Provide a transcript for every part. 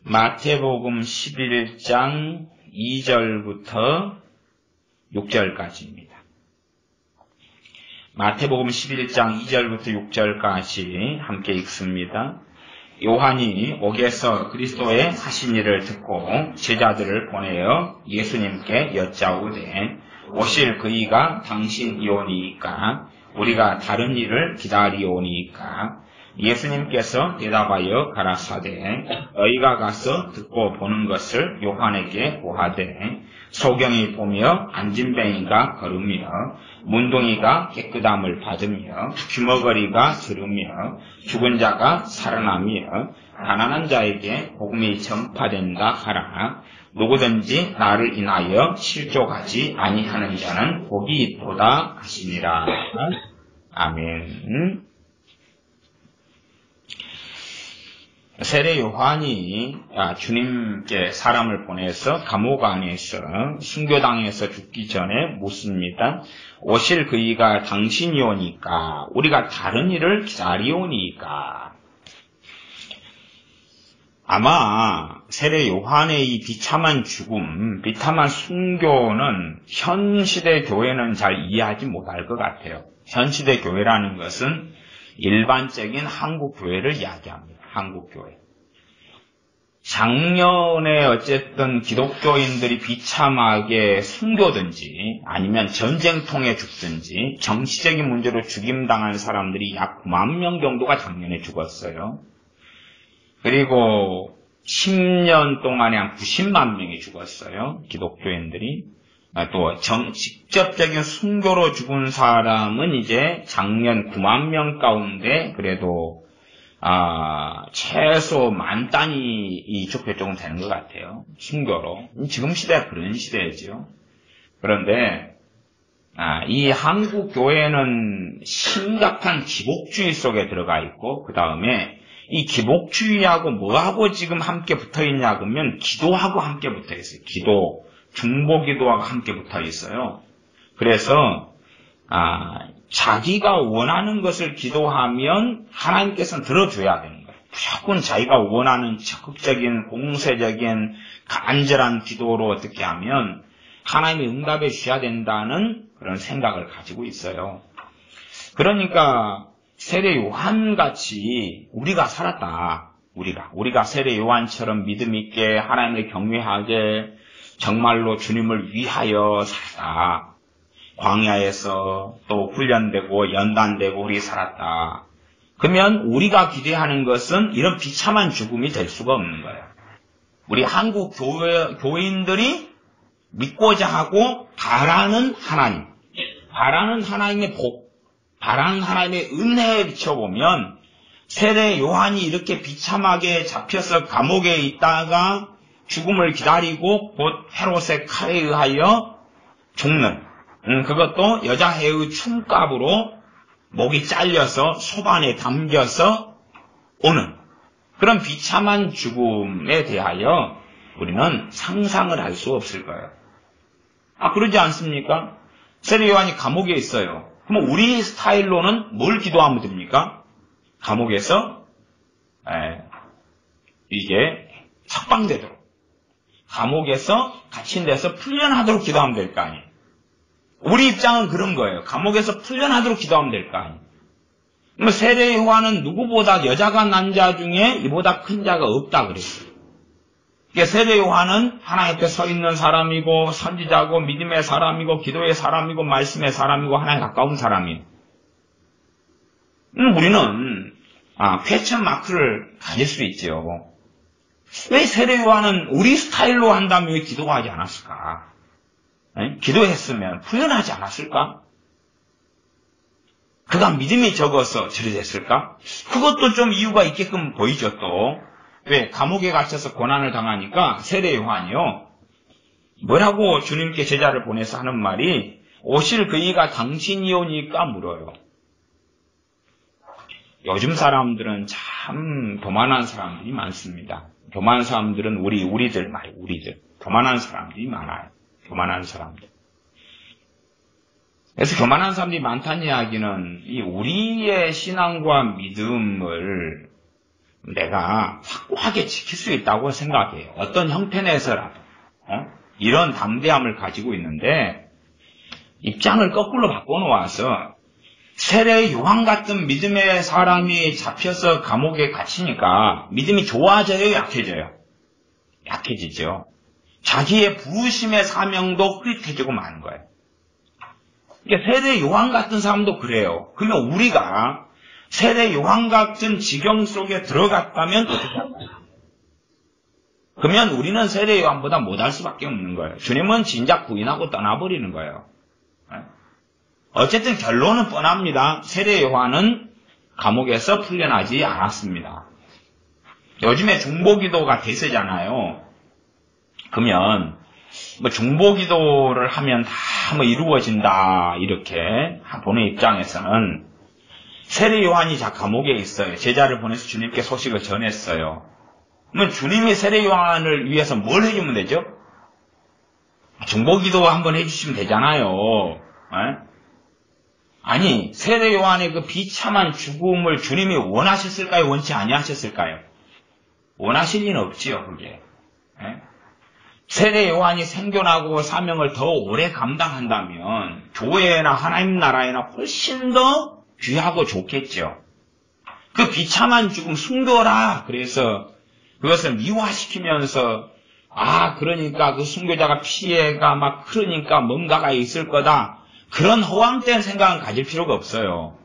마태복음 11장 2절부터 6절까지입니다. 마태복음 11장 2절부터 6절까지 함께 읽습니다. 요한이 옥에서 그리스도의 하신 일을 듣고 제자들을 보내어 예수님께 여짜오되 오실 그이가 당신이오니이까 우리가 다른 일을 기다리오니이까 예수님께서 대답하여 가라사대 너희가 가서 듣고 보는 것을 요한에게 고하되 소경이 보며 안진뱅이가 걸으며 문둥이가 깨끗함을 받으며 귀머거리가 들으며 죽은 자가 살아나며 가난한 자에게 복음이 전파된다 하라. 누구든지 나를 인하여 실족하지 아니하는 자는 복이 있도다 하시니라. 아멘. 세례 요한이 주님께 사람을 보내서 감옥 안에서 순교당해서 죽기 전에 묻습니다. 오실 그이가 당신이오니까 우리가 다른 일을 기다리오니까. 아마 세례 요한의 이 비참한 죽음, 비참한 순교는 현 시대 교회는 잘 이해하지 못할 것 같아요. 현 시대 교회라는 것은 일반적인 한국 교회를 이야기합니다. 한국 교회. 작년에 어쨌든 기독교인들이 비참하게 순교든지 아니면 전쟁통에 죽든지 정치적인 문제로 죽임당한 사람들이 약 9만 명 정도가 작년에 죽었어요. 그리고 10년 동안에 한 90만 명이 죽었어요. 기독교인들이. 또 직접적인 순교로 죽은 사람은 이제 작년 9만 명 가운데 그래도 최소 10,000 단위 좁혀 조금 되는 것 같아요. 순교로. 지금 시대가 그런 시대죠. 그런데 이 한국 교회는 심각한 기복주의 속에 들어가 있고 그 다음에 이 기복주의하고 뭐하고 지금 함께 붙어 있냐 그러면 기도하고 함께 붙어 있어요. 기도, 중보기도하고 함께 붙어 있어요. 그래서 자기가 원하는 것을 기도하면 하나님께서는 들어줘야 되는 거예요. 무조건 자기가 원하는 적극적인 공세적인 간절한 기도로 어떻게 하면 하나님이 응답해 주셔야 된다는 그런 생각을 가지고 있어요. 그러니까 세례 요한같이 우리가 살았다. 우리가 세례 요한처럼 믿음 있게 하나님을 경외하게 정말로 주님을 위하여 살았다. 광야에서 또 훈련되고 연단되고 우리 살았다. 그러면 우리가 기대하는 것은 이런 비참한 죽음이 될 수가 없는 거예요. 우리 한국 교인들이 믿고자 하고 바라는 하나님, 바라는 하나님의 복, 바라는 하나님의 은혜에 비춰보면 세례 요한이 이렇게 비참하게 잡혀서 감옥에 있다가 죽음을 기다리고 곧 헤롯의 칼에 의하여 죽는 그것도 여자해의 춤값으로 목이 잘려서 소반에 담겨서 오는 그런 비참한 죽음에 대하여 우리는 상상을 할 수 없을 거예요. 그러지 않습니까? 세례 요한이 감옥에 있어요. 그럼 우리 스타일로는 뭘 기도하면 됩니까? 감옥에서 이게 석방되도록 감옥에서 갇힌 데서 풀려나도록 기도하면 될 거 아니에요. 우리 입장은 그런 거예요. 감옥에서 풀려나도록 기도하면 될 거 아니에요. 세례 요한은 누구보다 여자가 난 자 중에 이보다 큰 자가 없다 그랬어요. 세례 요한은 하나님 앞에 서 있는 사람이고 선지자고 믿음의 사람이고 기도의 사람이고 말씀의 사람이고 하나님 가까운 사람이에요. 우리는 퀘스천 마크를 가질 수 있죠. 왜 세례 요한은 우리 스타일로 한다면 왜 기도하지 않았을까? 기도했으면 풀려나지 않았을까? 그가 믿음이 적어서 저리 됐을까? 그것도 좀 이유가 있게끔 보이죠 또. 왜? 감옥에 갇혀서 고난을 당하니까 세례 요한이요. 뭐라고 주님께 제자를 보내서 하는 말이 오실 그이가 당신이오니까 물어요. 요즘 사람들은 참 교만한 사람들이 많습니다. 교만한 사람들은 우리들 말이에요. 우리들. 교만한 사람들이 많아요. 교만한 사람들. 그래서 교만한 사람들이 많다는 이야기는 이 우리의 신앙과 믿음을 내가 확고하게 지킬 수 있다고 생각해요. 어떤 형태 내에서라도. 이런 담대함을 가지고 있는데 입장을 거꾸로 바꿔놓아서 세례 요한 같은 믿음의 사람이 잡혀서 감옥에 갇히니까 믿음이 좋아져요, 약해져요? 약해지죠. 자기의 부르심의 사명도 흐릿해지고 마는 거예요. 그러니까 세례 요한 같은 사람도 그래요. 그러면 우리가 세례 요한 같은 지경 속에 들어갔다면 어떻게 할까요? 그러면 우리는 세례 요한보다 못할 수밖에 없는 거예요. 주님은 진작 부인하고 떠나버리는 거예요. 어쨌든 결론은 뻔합니다. 세례 요한은 감옥에서 풀려나지 않았습니다. 요즘에 중보기도가 대세잖아요. 그러면 뭐 중보기도를 하면 다 뭐 이루어진다 이렇게 보는 입장에서는 세례 요한이 감옥에 있어요. 제자를 보내서 주님께 소식을 전했어요. 그러면 주님이 세례 요한을 위해서 뭘 해주면 되죠? 중보기도 한번 해주시면 되잖아요. 아니, 세례 요한의 그 비참한 죽음을 주님이 원하셨을까요? 원치 아니하셨을까요? 원하실 리는 없지요, 그게. 세례 요한이 생존하고 사명을 더 오래 감당한다면 교회나 하나님 나라에나 훨씬 더 귀하고 좋겠죠. 그 비참한 죽음 순교라 그래서 그것을 미화시키면서 그러니까 그 순교자가 피해가 막 그러니까 뭔가가 있을 거다. 그런 허황된 생각은 가질 필요가 없어요.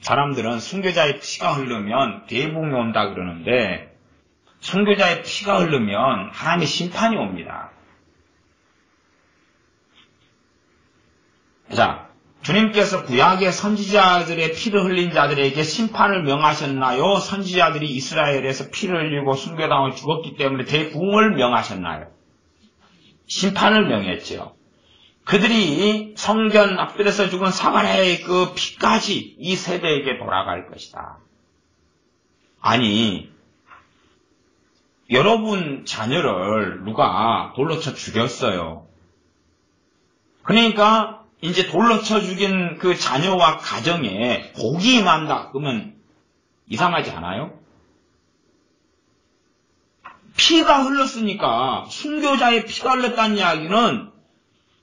사람들은 순교자의 피가 흐르면 대부흥이 온다 그러는데 순교자의 피가 흐르면 하나님의 심판이 옵니다. 자, 주님께서 구약의 선지자들의 피를 흘린 자들에게 심판을 명하셨나요? 선지자들이 이스라엘에서 피를 흘리고 순교당하고 죽었기 때문에 대부흥을 명하셨나요? 심판을 명했죠. 그들이 성전 앞들에서 죽은 사바라의 그 피까지 이 세대에게 돌아갈 것이다. 아니, 여러분 자녀를 누가 돌로 쳐 죽였어요. 그러니까 이제 돌로 쳐 죽인 그 자녀와 가정에 복이 임한다. 그러면 이상하지 않아요? 피가 흘렀으니까 순교자의 피가 흘렀다는 이야기는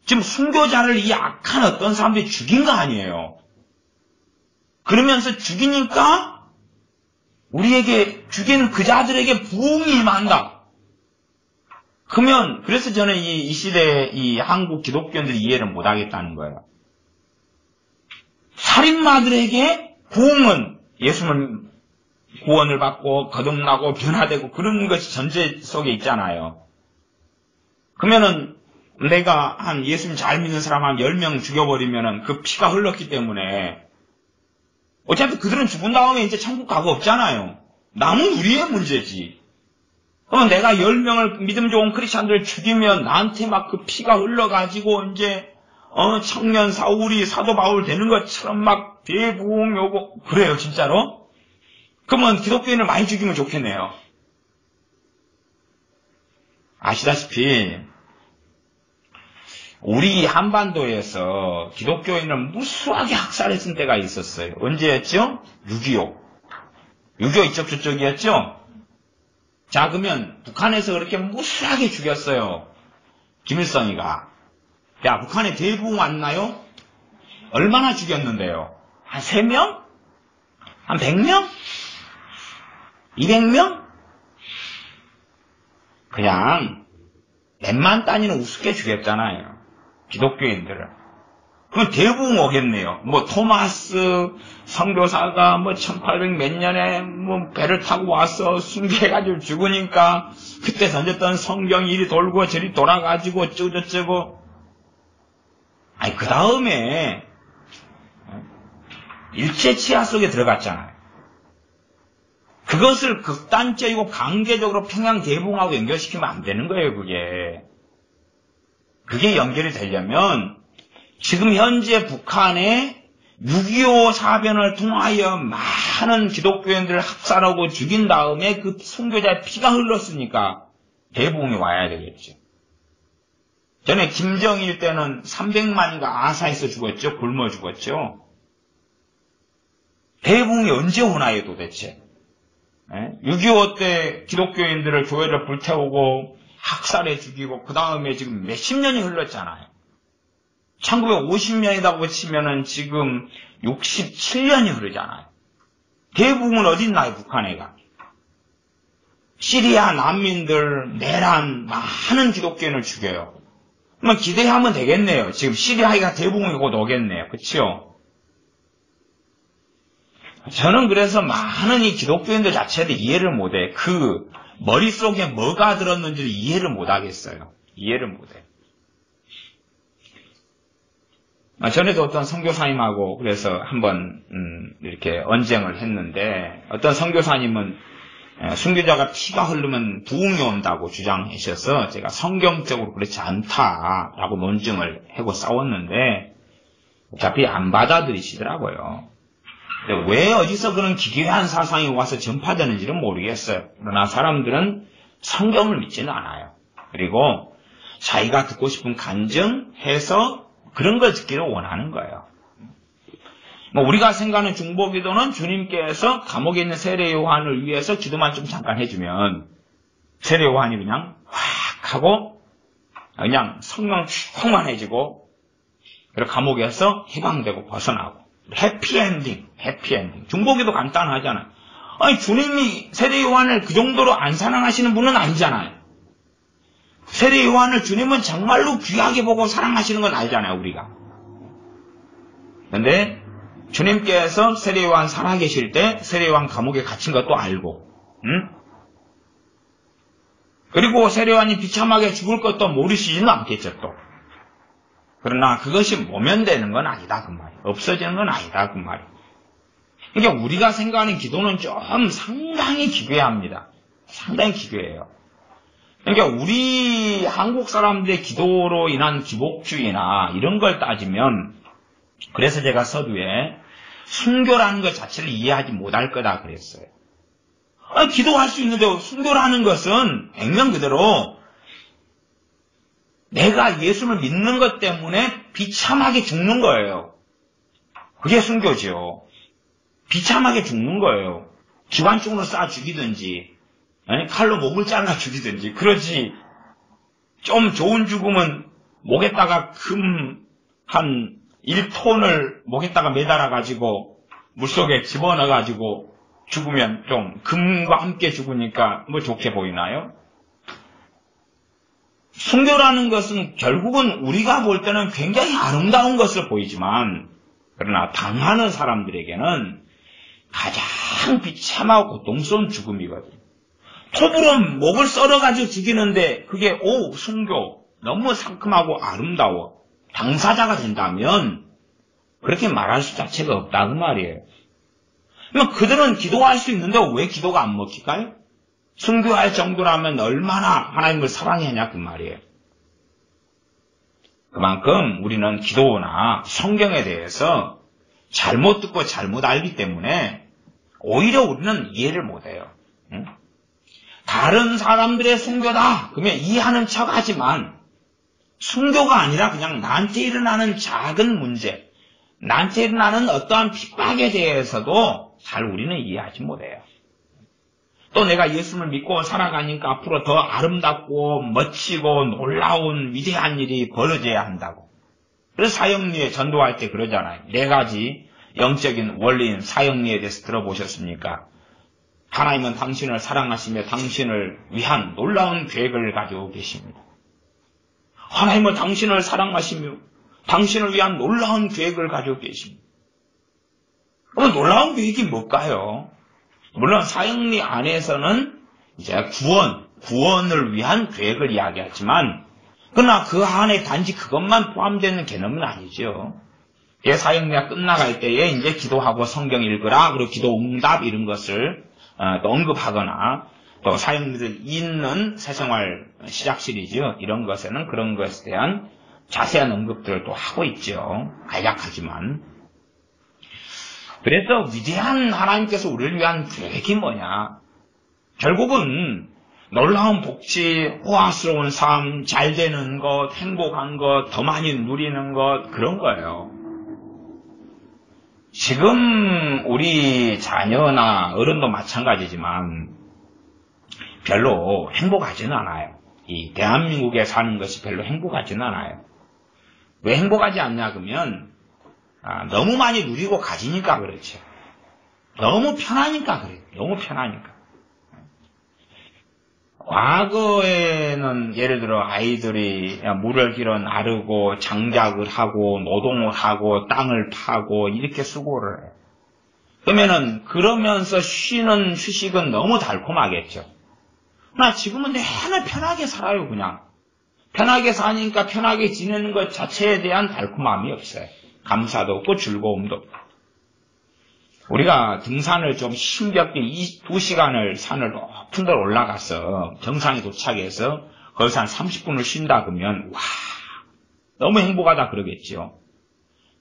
지금 순교자를 이 악한 어떤 사람들이 죽인 거 아니에요. 그러면서 죽이니까 우리에게 죽인 그 자들에게 부흥이 임한다. 그러면 그래서 저는 이 시대의 이 한국 기독교인들이 이해를 못하겠다는 거예요. 살인마들에게 부흥은 예수는 구원을 받고 거듭나고 변화되고 그런 것이 전제 속에 있잖아요. 그러면은 내가 한 예수님 잘 믿는 사람 한 10명 죽여버리면은 그 피가 흘렀기 때문에 어차피 그들은 죽은 다음에 이제 천국 가고 없잖아요. 남은 우리의 문제지. 그럼 내가 10명을 믿음 좋은 크리스찬들을 죽이면 나한테 막 그 피가 흘러가지고 이제 청년 사울이 사도 바울 되는 것처럼 막 대부흥 오고 그래요 진짜로? 그러면 기독교인을 많이 죽이면 좋겠네요. 아시다시피 우리 한반도에서 기독교인을 무수하게 학살했을 때가 있었어요. 언제였죠? 6.25. 6.25 이쪽 저쪽이었죠? 자, 그러면 북한에서 그렇게 무수하게 죽였어요. 김일성이가. 야, 북한에 대부흥 왔나요? 얼마나 죽였는데요? 한 3명? 한 100명? 200명? 그냥 몇만 단위는 우습게 죽였잖아요. 기독교인들을. 그럼 대부흥 오겠네요. 뭐 토마스 선교사가 뭐 1800 몇 년에 뭐 배를 타고 와서 순교해가지고 죽으니까 그때 던졌던 성경이 이리 돌고 저리 돌아가지고 어쩌고저쩌고. 아니 그 다음에 일제 치하 속에 들어갔잖아요. 그것을 극단적이고 강제적으로 평양 대부흥하고 연결시키면 안 되는 거예요, 그게. 그게 연결이 되려면 지금 현재 북한에 6.25 사변을 통하여 많은 기독교인들을 학살하고 죽인 다음에 그 순교자의 피가 흘렀으니까 대부흥이 와야 되겠죠. 전에 김정일 때는 300만이가 아사에서 죽었죠. 굶어 죽었죠. 대부흥이 언제 오나요 도대체? 6.25 때 기독교인들을 교회를 불태우고 학살해 죽이고 그 다음에 지금 몇십 년이 흘렀잖아요. 1950년이라고 치면은 지금 67년이 흐르잖아요. 대부흥은 어딨나요 북한애가? 시리아 난민들, 내란 많은 기독교인을 죽여요. 그러면 기대하면 되겠네요. 지금 시리아가 대부흥이 곧 오겠네요. 그렇죠? 저는 그래서 많은 이 기독교인들 자체를 이해를 못해. 그 머릿속에 뭐가 들었는지를 이해를 못하겠어요. 이해를 못해. 전에도 어떤 선교사님하고 그래서 한번 이렇게 언쟁을 했는데 어떤 선교사님은 순교자가 피가 흐르면 부흥이 온다고 주장하셔서 제가 성경적으로 그렇지 않다라고 논증을 하고 싸웠는데 어차피 안 받아들이시더라고요. 근데 왜 어디서 그런 기괴한 사상이 와서 전파되는지는 모르겠어요. 그러나 사람들은 성경을 믿지는 않아요. 그리고 자기가 듣고 싶은 간증해서 그런 걸 듣기를 원하는 거예요. 우리가 생각하는 중보기도는 주님께서 감옥에 있는 세례 요한을 위해서 기도만 좀 잠깐 해주면 세례 요한이 그냥 확 하고 그냥 성령 충만해지고 그리고 감옥에서 해방되고 벗어나고 해피엔딩. 중보기도 간단하잖아요. 아니 주님이 세례 요한을 그 정도로 안 사랑하시는 분은 아니잖아요. 세례 요한을 주님은 정말로 귀하게 보고 사랑하시는 건 알잖아요, 우리가. 그런데 주님께서 세례 요한 살아계실 때 세례 요한 감옥에 갇힌 것도 알고, 그리고 세례 요한이 비참하게 죽을 것도 모르시지는 않겠죠, 또. 그러나 그것이 모면되는 건 아니다, 그 말이에요. 없어지는 건 아니다, 그 말이에요. 그러니까 우리가 생각하는 기도는 좀 상당히 기괴합니다. 상당히 기괴해요. 그러니까 우리 한국 사람들의 기도로 인한 기복주의나 이런 걸 따지면 그래서 제가 서두에 순교라는 것 자체를 이해하지 못할 거다 그랬어요. 기도할 수 있는데 순교라는 것은 액면 그대로 내가 예수를 믿는 것 때문에 비참하게 죽는 거예요. 그게 순교죠. 비참하게 죽는 거예요. 기관총으로 쏴 죽이든지 칼로 목을 잘라 죽이든지 그러지. 좀 좋은 죽음은 목에다가 금 한 1톤을 목에다가 매달아가지고 물속에 집어넣어가지고 죽으면 좀 금과 함께 죽으니까 뭐 좋게 보이나요? 순교라는 것은 결국은 우리가 볼 때는 굉장히 아름다운 것을 보이지만 그러나 당하는 사람들에게는 가장 비참하고 고통스러운 죽음이거든요. 톱으로 목을 썰어가지고 죽이는데 그게 순교 너무 상큼하고 아름다워. 당사자가 된다면 그렇게 말할 수 자체가 없다 그 말이에요. 그러면 그들은 기도할 수 있는데 왜 기도가 안 먹힐까요? 순교할 정도라면 얼마나 하나님을 사랑했냐 그 말이에요. 그만큼 우리는 기도나 성경에 대해서 잘못 듣고 잘못 알기 때문에 오히려 우리는 이해를 못해요. 다른 사람들의 순교다 그러면 이해하는 척하지만 순교가 아니라 그냥 나한테 일어나는 작은 문제, 나한테 일어나는 어떠한 핍박에 대해서도 잘 우리는 이해하지 못해요. 또 내가 예수를 믿고 살아가니까 앞으로 더 아름답고 멋지고 놀라운 위대한 일이 벌어져야 한다고. 그래서 사형리에 전도할 때 그러잖아요. 4가지 영적인 원리인 사형리에 대해서 들어보셨습니까? 하나님은 당신을 사랑하시며 당신을 위한 놀라운 계획을 가지고 계십니다. 하나님은 당신을 사랑하시며 당신을 위한 놀라운 계획을 가지고 계십니다. 그럼 놀라운 계획이 뭘까요? 물론 사형리 안에서는 이제 구원을 위한 계획을 이야기하지만 그러나 그 안에 단지 그것만 포함되는 개념은 아니죠. 사형리가 끝나갈 때에 이제 기도하고 성경 읽으라 그리고 기도 응답 이런 것을 또 언급하거나 또 사형리를 잇는 새생활 시작실이죠. 이런 것에는 그런 것에 대한 자세한 언급들을 또 하고 있죠. 간략하지만. 그래서 위대한 하나님께서 우리를 위한 계획이 뭐냐? 결국은 놀라운 복지, 호화스러운 삶, 잘 되는 것, 행복한 것, 더 많이 누리는 것 그런 거예요. 지금 우리 자녀나 어른도 마찬가지지만 별로 행복하지는 않아요. 이 대한민국에 사는 것이 별로 행복하지는 않아요. 왜 행복하지 않냐 그러면 너무 많이 누리고 가지니까 그렇죠. 너무 편하니까 그래요. 너무 편하니까. 과거에는 예를 들어 아이들이 물을 길어 나르고 장작을 하고 노동을 하고 땅을 파고 이렇게 수고를 해요. 그러면서 쉬는 휴식은 너무 달콤하겠죠. 그러나 지금은 내내 편하게 살아요. 그냥 편하게 사니까 편하게 지내는 것 자체에 대한 달콤함이 없어요. 감사도 없고 즐거움도 없고. 우리가 등산을 좀 힘겹게 2시간을 산을 높은 데 올라가서 정상에 도착해서 거기서 한 30분을 쉰다 그러면 와 너무 행복하다 그러겠지요.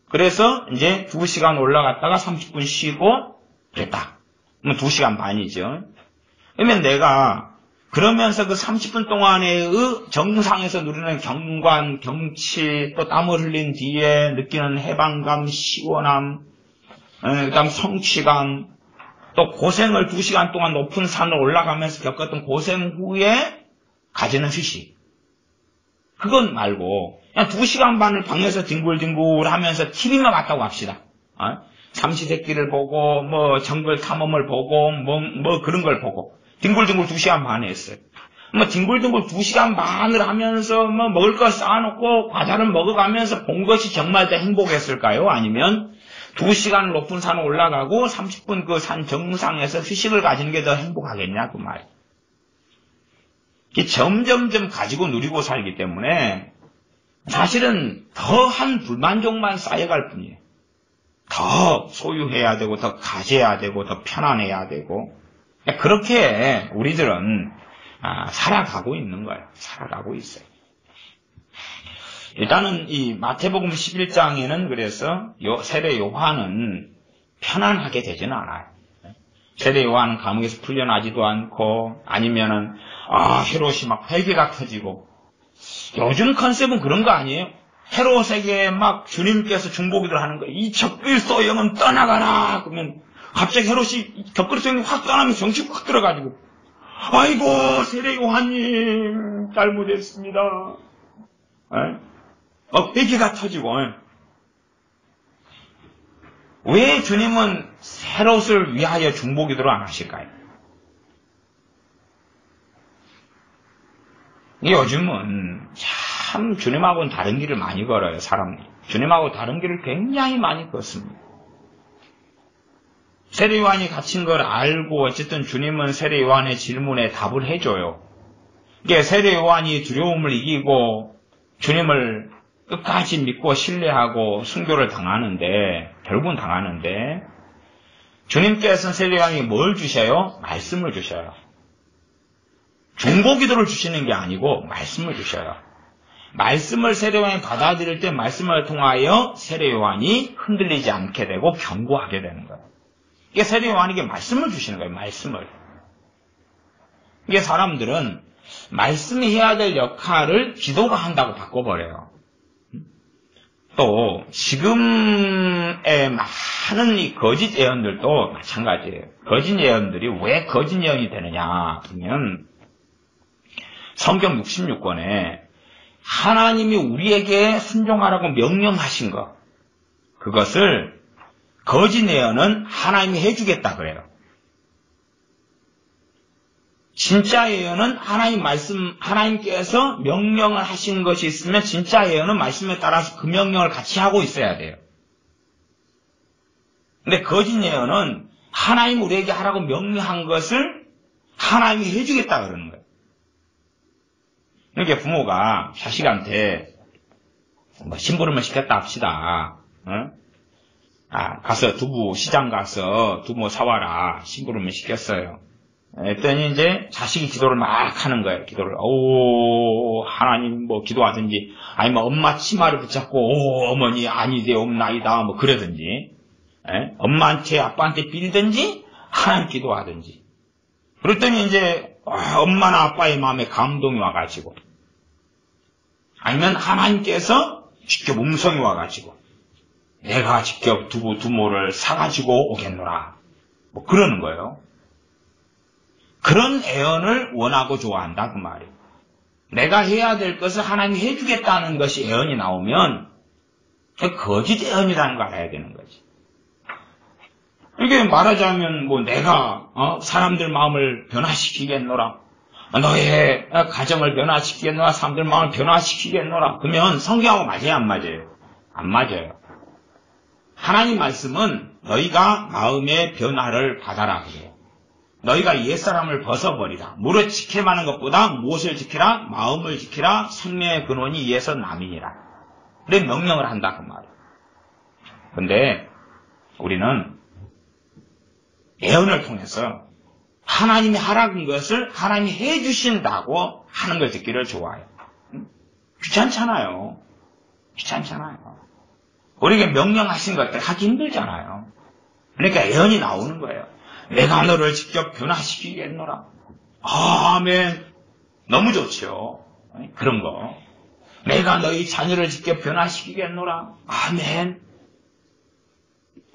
그래서 이제 2시간 올라갔다가 30분 쉬고 됐다. 그러면 2시간 반이죠. 그러면 내가 그러면서 그 30분 동안의 정상에서 누리는 경관, 경치, 또 땀을 흘린 뒤에 느끼는 해방감, 시원함, 그 다음 성취감, 또 고생을 2시간 동안 높은 산을 올라가면서 겪었던 고생 후에 가지는 휴식. 그건 말고 그냥 2시간 반을 방에서 뒹굴뒹굴 하면서 TV만 봤다고 합시다. 삼시세끼를 보고 뭐 정글 탐험을 보고 뭐 그런 걸 보고 뒹굴뒹굴 2시간 반 했어요. 뭐 뒹굴뒹굴 2시간 반을 하면서 뭐 먹을 거 쌓아놓고 과자를 먹어가면서 본 것이 정말 더 행복했을까요? 아니면 2시간 높은 산을 올라가고 30분 그 산 정상에서 휴식을 가지는 게 더 행복하겠냐 그 말이에요. 점점점 가지고 누리고 살기 때문에 사실은 더한 불만족만 쌓여갈 뿐이에요. 더 소유해야 되고 더 가져야 되고 더 편안해야 되고 그렇게 우리들은 살아가고 있는 거예요. 살아가고 있어요. 일단은 이 마태복음 11장에는 그래서 세례 요한은 편안하게 되지는 않아요. 세례 요한은 감옥에서 풀려나지도 않고 아니면은 헤롯이 막 회개가 터지고 요즘 컨셉은 그런 거 아니에요? 헤롯에게 막 주님께서 중보기도를 하는 거예요. 이 적그리스도 영은 떠나가라. 그러면 갑자기 헤롯이 적그리스도 영이 확 떠나면서 정신 확 들어가지고 아이고 세례 요한님 잘못했습니다. 회개가 터지고 왜 주님은 헤롯을 위하여 중보기도를 안 하실까요? 요즘은 참 주님하고는 다른 길을 많이 걸어요. 사람들이. 주님하고 다른 길을 굉장히 많이 걷습니다. 세례 요한이 갇힌 걸 알고 어쨌든 주님은 세례 요한의 질문에 답을 해줘요. 이게 세례 요한이 두려움을 이기고 주님을 끝까지 믿고 신뢰하고 순교를 당하는데 결국은 당하는데 주님께서는 세례 요한이 뭘 주셔요? 말씀을 주셔요. 중보기도를 주시는 게 아니고 말씀을 주셔요. 말씀을 세례 요한이 받아들일 때 말씀을 통하여 세례 요한이 흔들리지 않게 되고 견고하게 되는 거예요. 이게 세례 요한에게 말씀을 주시는 거예요. 말씀을. 이게 사람들은 말씀이 해야 될 역할을 기도가 한다고 바꿔버려요. 또 지금의 많은 이 거짓 예언들도 마찬가지예요. 거짓 예언들이 왜 거짓 예언이 되느냐 하면 성경 66권에 하나님이 우리에게 순종하라고 명령하신 것 그것을 거짓 예언은 하나님이 해주겠다 그래요. 진짜 예언은 하나님께서 명령을 하신 것이 있으면 진짜 예언은 말씀에 따라서 그 명령을 같이 하고 있어야 돼요. 근데 거짓 예언은 하나님 우리에게 하라고 명령한 것을 하나님이 해주겠다 그러는 거예요. 그러니까 부모가 자식한테 심부름을 시켰다 합시다. 가서 시장 가서 두부 사와라. 심부름을 시켰어요. 했더니 이제 자식이 기도를 막 하는 거예요. 기도를. 하나님 기도하든지 아니면 엄마 치마를 붙잡고 어머니 아니되옵나이다 그러든지 엄마한테 아빠한테 빌든지 하나님 기도하든지 그랬더니 이제 엄마나 아빠의 마음에 감동이 와가지고 아니면 하나님께서 직접 음성이 와가지고 내가 직접 두모를 사가지고 오겠노라. 뭐 그러는 거예요. 그런 애언을 원하고 좋아한다 그 말이에요. 내가 해야 될 것을 하나님이 해주겠다는 것이 애언이 나오면 거짓 애언이라는 걸 알아야 되는 거지. 이게 말하자면 뭐 내가 사람들 마음을 변화시키겠노라. 너의 가정을 변화시키겠노라. 사람들 마음을 변화시키겠노라. 그러면 성경하고 맞아요 안 맞아요? 안 맞아요. 하나님 말씀은 너희가 마음의 변화를 받아라 그래요. 너희가 옛사람을 벗어버리라. 무릇 지켜마는 것보다 무엇을 지키라? 마음을 지키라. 생명의 근원이 이에서 남이니라. 그래 명령을 한다 그 말이에요. 근데 우리는 예언을 통해서 하나님이 하라는 것을 하나님이 해주신다고 하는 걸 듣기를 좋아해요. 귀찮잖아요. 우리에게 명령하신 것들 하기 힘들잖아요. 그러니까 예언이 나오는 거예요. 내가 너를 직접 변화시키겠노라. 아멘. 너무 좋죠. 그런 거. 내가 너희 자녀를 직접 변화시키겠노라. 아멘.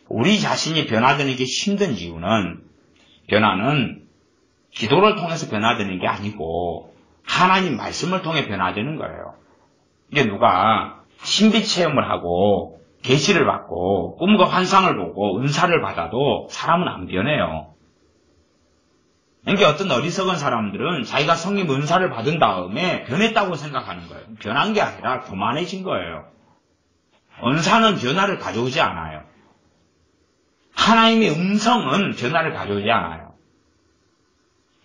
우리 자신이 변화되는 게 힘든 이유는 변화는 기도를 통해서 변화되는 게 아니고 하나님 말씀을 통해 변화되는 거예요. 이게 누가 신비 체험을 하고 계시를 받고 꿈과 환상을 보고 은사를 받아도 사람은 안 변해요. 그러니까 어떤 어리석은 사람들은 자기가 성령 은사를 받은 다음에 변했다고 생각하는 거예요. 변한 게 아니라 교만해진 거예요. 은사는 변화를 가져오지 않아요. 하나님의 음성은 변화를 가져오지 않아요.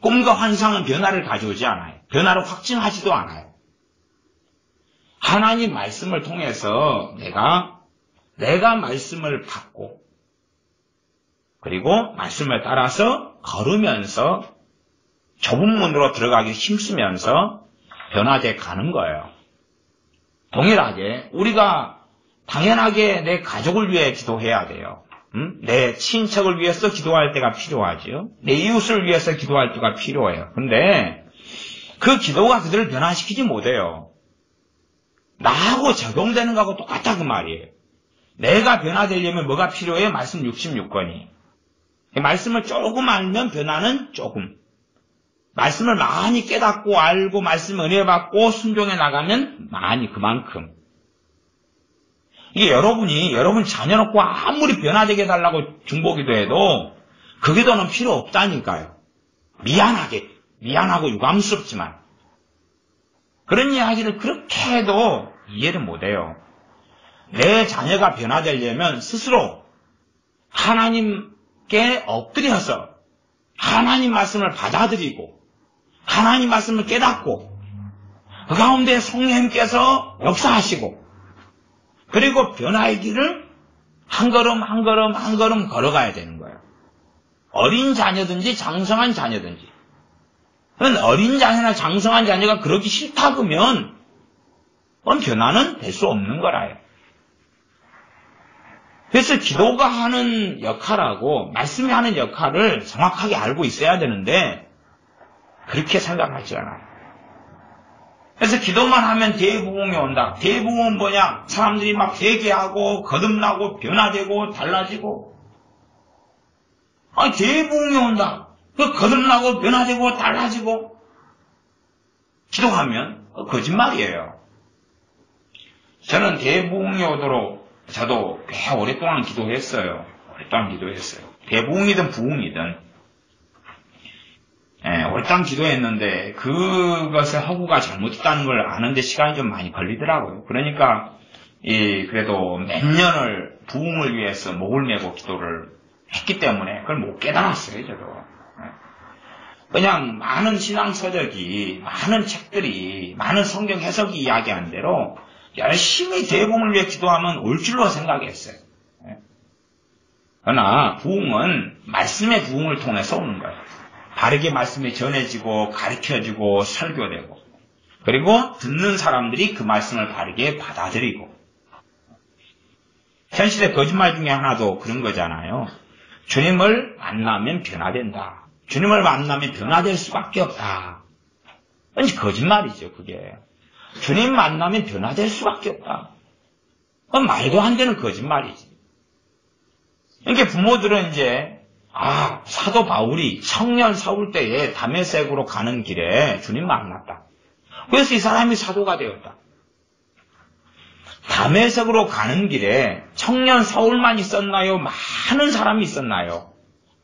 꿈과 환상은 변화를 가져오지 않아요. 변화를 확증하지도 않아요. 하나님 말씀을 통해서 내가 말씀을 받고 그리고 말씀을 따라서 걸으면서 좁은 문으로 들어가기 힘쓰면서 변화돼 가는 거예요. 동일하게 우리가 당연하게 내 가족을 위해 기도해야 돼요. 내 친척을 위해서 기도할 때가 필요하죠. 내 이웃을 위해서 기도할 때가 필요해요. 근데 그 기도가 그들을 변화시키지 못해요. 나하고 적용되는 거하고 똑같다 그 말이에요. 내가 변화되려면 뭐가 필요해요? 말씀 66권이. 말씀을 조금 알면 변화는 조금. 말씀을 많이 깨닫고 알고 말씀 은혜 받고 순종해 나가면 많이 그만큼. 이게 여러분 자녀 놓고 아무리 변화되게 해달라고 중보기도 해도 그 기도는 필요 없다니까요. 미안하고 유감스럽지만 그런 이야기를 그렇게 해도 이해를 못해요. 내 자녀가 변화되려면 스스로 하나님께 엎드려서 하나님 말씀을 받아들이고 하나님 말씀을 깨닫고 그 가운데 성령님께서 역사하시고 그리고 변화의 길을 한 걸음 걸어가야 되는 거예요. 어린 자녀든지 장성한 자녀든지. 어린 자녀나 장성한 자녀가 그러기 싫다 그러면 그건 변화는 될 수 없는 거라요. 그래서 기도가 하는 역할하고 말씀이 하는 역할을 정확하게 알고 있어야 되는데 그렇게 생각하지 않아요. 그래서 기도만 하면 대부흥이 온다. 대부흥은 뭐냐? 사람들이 막 회개하고 거듭나고 변화되고 달라지고. 대부흥이 온다. 그 거듭나고 변화되고 달라지고. 기도하면 거짓말이에요. 저는 대부흥이 오도록 저도 꽤 오랫동안 기도했어요. 대부흥이든 부흥이든. 오랫동안 기도했는데 그것의 허구가 잘못됐다는 걸 아는데 시간이 좀 많이 걸리더라고요. 그러니까 그래도 몇 년을 부흥을 위해서 목을 메고 기도를 했기 때문에 그걸 못 깨달았어요. 저도. 그냥 많은 신앙 서적이 많은 책들이 많은 성경 해석이 이야기한 대로 열심히 대부흥을 위해 기도하면 올 줄로 생각했어요. 그러나 부흥은 말씀의 부흥을 통해서 오는 거예요. 바르게 말씀이 전해지고 가르쳐지고 설교되고 그리고 듣는 사람들이 그 말씀을 바르게 받아들이고 현실의 거짓말 중에 하나도 그런 거잖아요. 주님을 만나면 변화된다. 주님을 만나면 변화될 수밖에 없다. 왠지 거짓말이죠 그게. 주님 만나면 변화될 수밖에 없다. 그건 말도 안 되는 거짓말이지. 그러니까 부모들은 이제 사도 바울이 청년 사울 때에 다메섹으로 가는 길에 주님 만났다. 그래서 이 사람이 사도가 되었다. 다메섹으로 가는 길에 청년 사울만 있었나요? 많은 사람이 있었나요?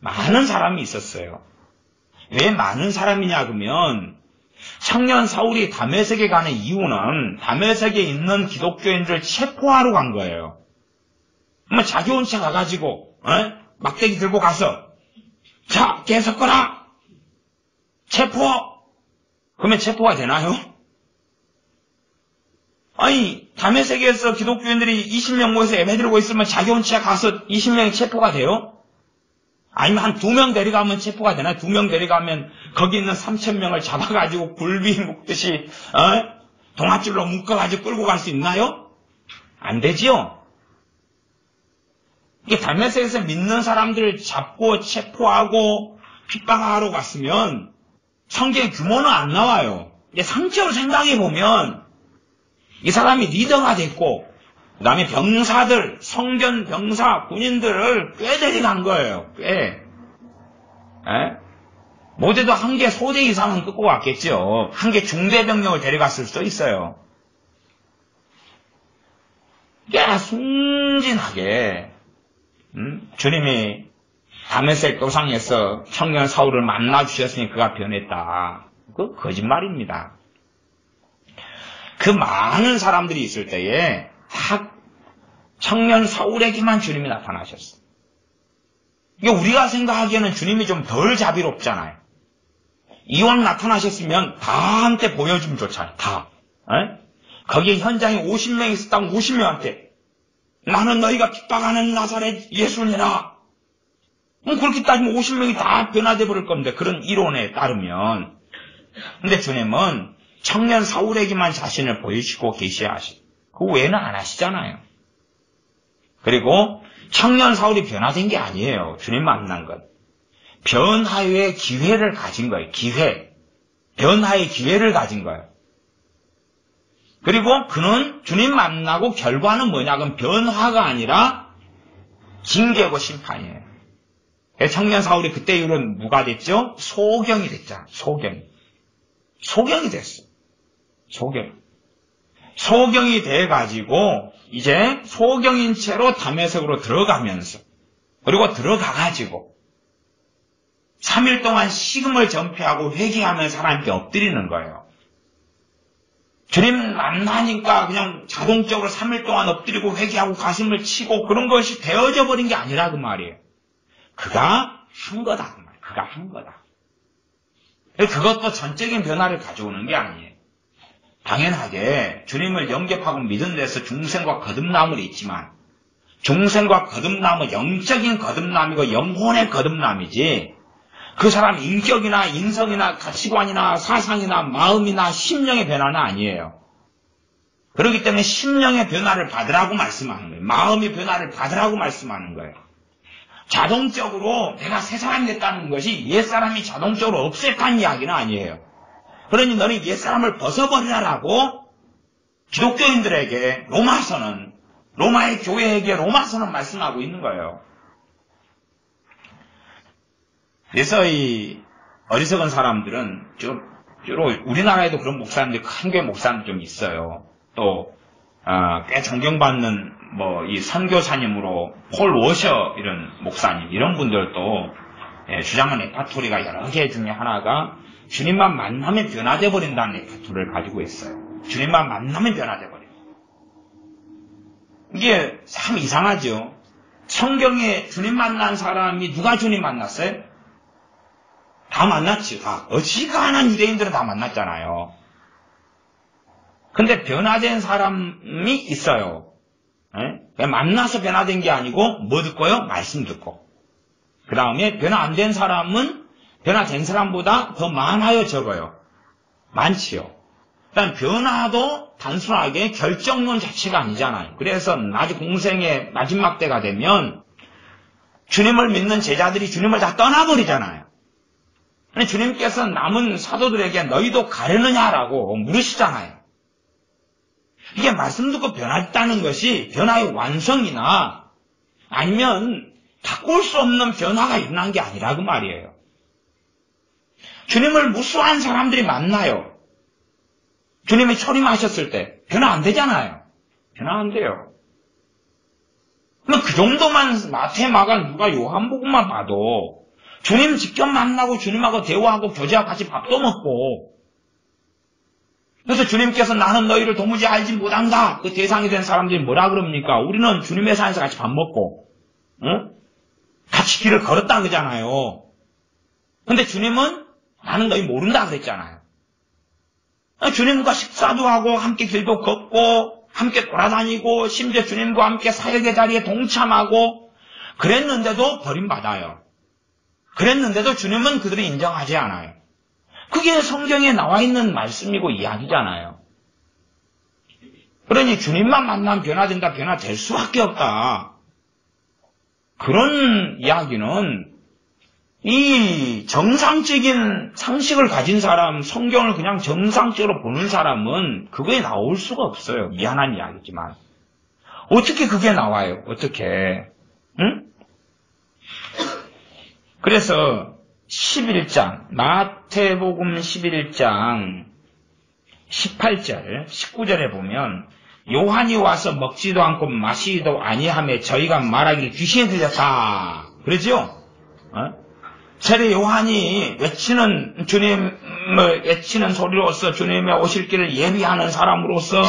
많은 사람이 있었어요. 왜 많은 사람이냐 그러면 청년 사울이 다메섹에 가는 이유는 다메섹에 있는 기독교인들을 체포하러 간 거예요. 자기 혼자 가가지고 막대기 들고 가서 자, 개 섞어라! 체포! 그러면 체포가 되나요? 아니, 다메섹에서 기독교인들이 20명 모여서 예배 드리고 있으면 자기 혼자 가서 20명이 체포가 돼요? 아니면 한 2명 데려가면 체포가 되나? 2명 데려가면 거기 있는 3,000명을 잡아가지고 굴비 묶듯이 동아줄로 묶어가지고 끌고 갈 수 있나요? 안 되지요? 이게 다메섹에서 믿는 사람들을 잡고 체포하고 핍박하러 갔으면 성경의 규모는 안 나와요. 근데 상식적으로 생각해보면 이 사람이 리더가 됐고 그 다음에 병사들, 성전 병사, 군인들을 꽤 데려간 거예요. 꽤. 못해도 한 개 소대 이상은 끌고 갔겠죠. 한 개 중대병력을 데려갔을 수도 있어요. 꽤 순진하게 주님이 다메섹 도상에서 청년 사울을 만나주셨으니 그가 변했다. 그거 거짓말입니다. 그 많은 사람들이 있을 때에 딱 청년 사울에게만 주님이 나타나셨어요. 이게 우리가 생각하기에는 주님이 좀 덜 자비롭잖아요. 이왕 나타나셨으면 다한테 보여주면 좋잖아요. 다. 거기에 현장에 50명 있었다면 50명한테 나는 너희가 핍박하는 나사렛 예수니라. 그렇게 따지면 50명이 다 변화돼 버릴 겁니다. 그런 이론에 따르면. 근데 주님은 청년 사울에게만 자신을 보이시고 계시하시. 그 외에는 안 하시잖아요. 그리고 청년 사울이 변화된 게 아니에요. 주님 만난 것. 변화의 기회를 가진 거예요. 기회. 변화의 기회를 가진 거예요. 그리고 그는 주님 만나고 결과는 뭐냐? 그럼 변화가 아니라 징계고 심판이에요. 청년 사울이 그때 이후로는 뭐가 됐죠? 소경이 됐잖아. 소경이 됐어. 소경이 돼가지고 이제 소경인 채로 다메섹으로 들어가면서 그리고 들어가가지고 3일 동안 식음을 전폐하고 회개하면 사람께 엎드리는 거예요. 주님 만나니까 그냥 자동적으로 3일 동안 엎드리고 회개하고 가슴을 치고 그런 것이 되어져 버린 게 아니라 그 말이에요. 그가 한 거다. 그가 한 거다. 그것도 전적인 변화를 가져오는 게 아니에요. 당연하게 주님을 영접하고 믿은 데서 중생과 거듭남을 있지만 중생과 거듭남은 영적인 거듭남이고 영혼의 거듭남이지 그 사람 인격이나 인성이나 가치관이나 사상이나 마음이나 심령의 변화는 아니에요. 그렇기 때문에 심령의 변화를 받으라고 말씀하는 거예요. 마음의 변화를 받으라고 말씀하는 거예요. 자동적으로 내가 새 사람이 됐다는 것이 옛사람이 자동적으로 없앴다는 이야기는 아니에요. 그러니 너는 옛사람을 벗어버리라라고 기독교인들에게 로마의 교회에게 로마서는 말씀하고 있는 거예요. 그래서 이 어리석은 사람들은 주로 우리나라에도 그런 목사님들, 큰 교회 목사님들 좀 있어요. 또 꽤 존경받는 이 선교사님으로 폴 워셔 이런 목사님 이런 분들도 주장하는 레파토리가 여러 개 중에 하나가 주님만 만나면 변화돼 버린다는 레파토리를 가지고 있어요. 주님만 만나면 변화돼 버려. 이게 참 이상하죠. 성경에 주님 만난 사람이 누가 주님 만났어요? 다 만났지. 다 어지간한 유대인들은 다 만났잖아요. 근데 변화된 사람이 있어요. 만나서 변화된 게 아니고 뭐 듣고요? 말씀 듣고. 그 다음에 변화 안 된 사람은 변화된 사람보다 더 많아요, 적어요? 많지요. 일단 변화도 단순하게 결정론 자체가 아니잖아요. 그래서 나중 공생의 마지막 때가 되면 주님을 믿는 제자들이 주님을 다 떠나버리잖아요. 주님께서 남은 사도들에게 너희도 가려느냐라고 물으시잖아요. 이게 말씀 듣고 변했다는 것이 변화의 완성이나 아니면 바꿀 수 없는 변화가 일어난 게 아니라 그 말이에요. 주님을 무수한 사람들이 만나요. 주님이 초림하셨을 때 변화 안 되잖아요. 변화 안 돼요. 그 정도만 마태, 마가, 누가, 요한복음만 봐도 주님 직접 만나고 주님하고 대화하고 교제하고 같이 밥도 먹고, 그래서 주님께서 나는 너희를 도무지 알지 못한다. 그 대상이 된 사람들이 뭐라 그럽니까? 우리는 주님의 산에서 같이 밥 먹고, 응? 같이 길을 걸었다 그러잖아요. 근데 주님은 나는 너희 모른다 그랬잖아요. 주님과 식사도 하고 함께 길도 걷고 함께 돌아다니고 심지어 주님과 함께 사역의 자리에 동참하고 그랬는데도 버림받아요. 그랬는데도 주님은 그들을 인정하지 않아요. 그게 성경에 나와 있는 말씀이고 이야기잖아요. 그러니 주님만 만나면 변화된다, 변화될 수밖에 없다. 그런 이야기는 이 정상적인 상식을 가진 사람, 성경을 그냥 정상적으로 보는 사람은 그거에 나올 수가 없어요. 미안한 이야기지만. 어떻게 그게 나와요? 어떻게? 응? 그래서 11장, 마태복음 11장 18절, 19절에 보면 요한이 와서 먹지도 않고 마시지도 아니하며 저희가 말하기를 귀신이 들렸다. 그러죠? 세례 요한이 외치는 주님을 외치는 소리로서 주님의 오실 길을 예비하는 사람으로서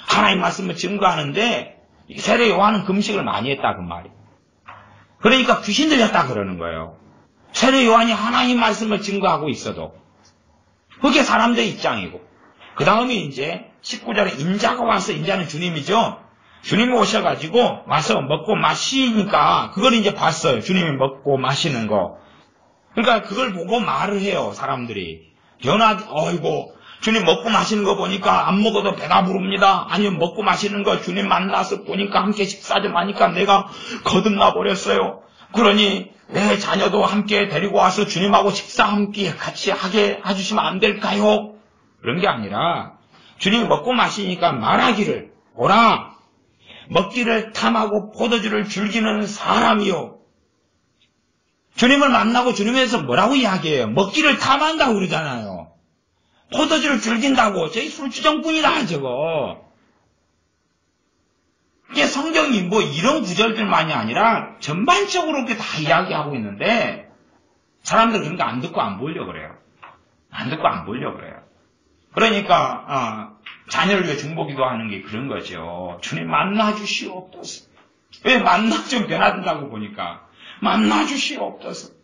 하나님의 말씀을 증거하는데 세례 요한은 금식을 많이 했다 그 말이에요. 그러니까 귀신 들렸다 그러는 거예요. 세례 요한이 하나님 말씀을 증거하고 있어도 그게 사람들의 입장이고 그 다음에 이제 19절에 인자가 와서 인자는 주님이죠. 주님이 오셔가지고 와서 먹고 마시니까 그걸 이제 봤어요. 주님이 먹고 마시는 거. 그러니까 그걸 보고 말을 해요. 사람들이. 어이고 주님 먹고 마시는 거 보니까 안 먹어도 배가 부릅니다. 아니면 먹고 마시는 거 주님 만나서 보니까 함께 식사 좀 하니까 내가 거듭나 버렸어요. 그러니 내 자녀도 함께 데리고 와서 주님하고 식사 함께 같이 하게 해주시면 안 될까요? 그런 게 아니라 주님이 먹고 마시니까 말하기를 오라 먹기를 탐하고 포도주를 즐기는 사람이요. 주님을 만나고 주님에서 뭐라고 이야기해요? 먹기를 탐한다고 그러잖아요. 포도주를 즐긴다고. 저희 술주정꾼이다 저거. 이게 성경이 뭐 이런 구절들만이 아니라 전반적으로 이렇게 다 이야기하고 있는데 사람들 그런 거 안 듣고 안 보려고 그래요. 안 듣고 안 보려고 그래요. 그러니까 자녀를 위해 중보기도 하는 게 그런 거죠. 주님 만나주시옵소서. 왜 만나좀 변화된다고 보니까 만나주시옵소서.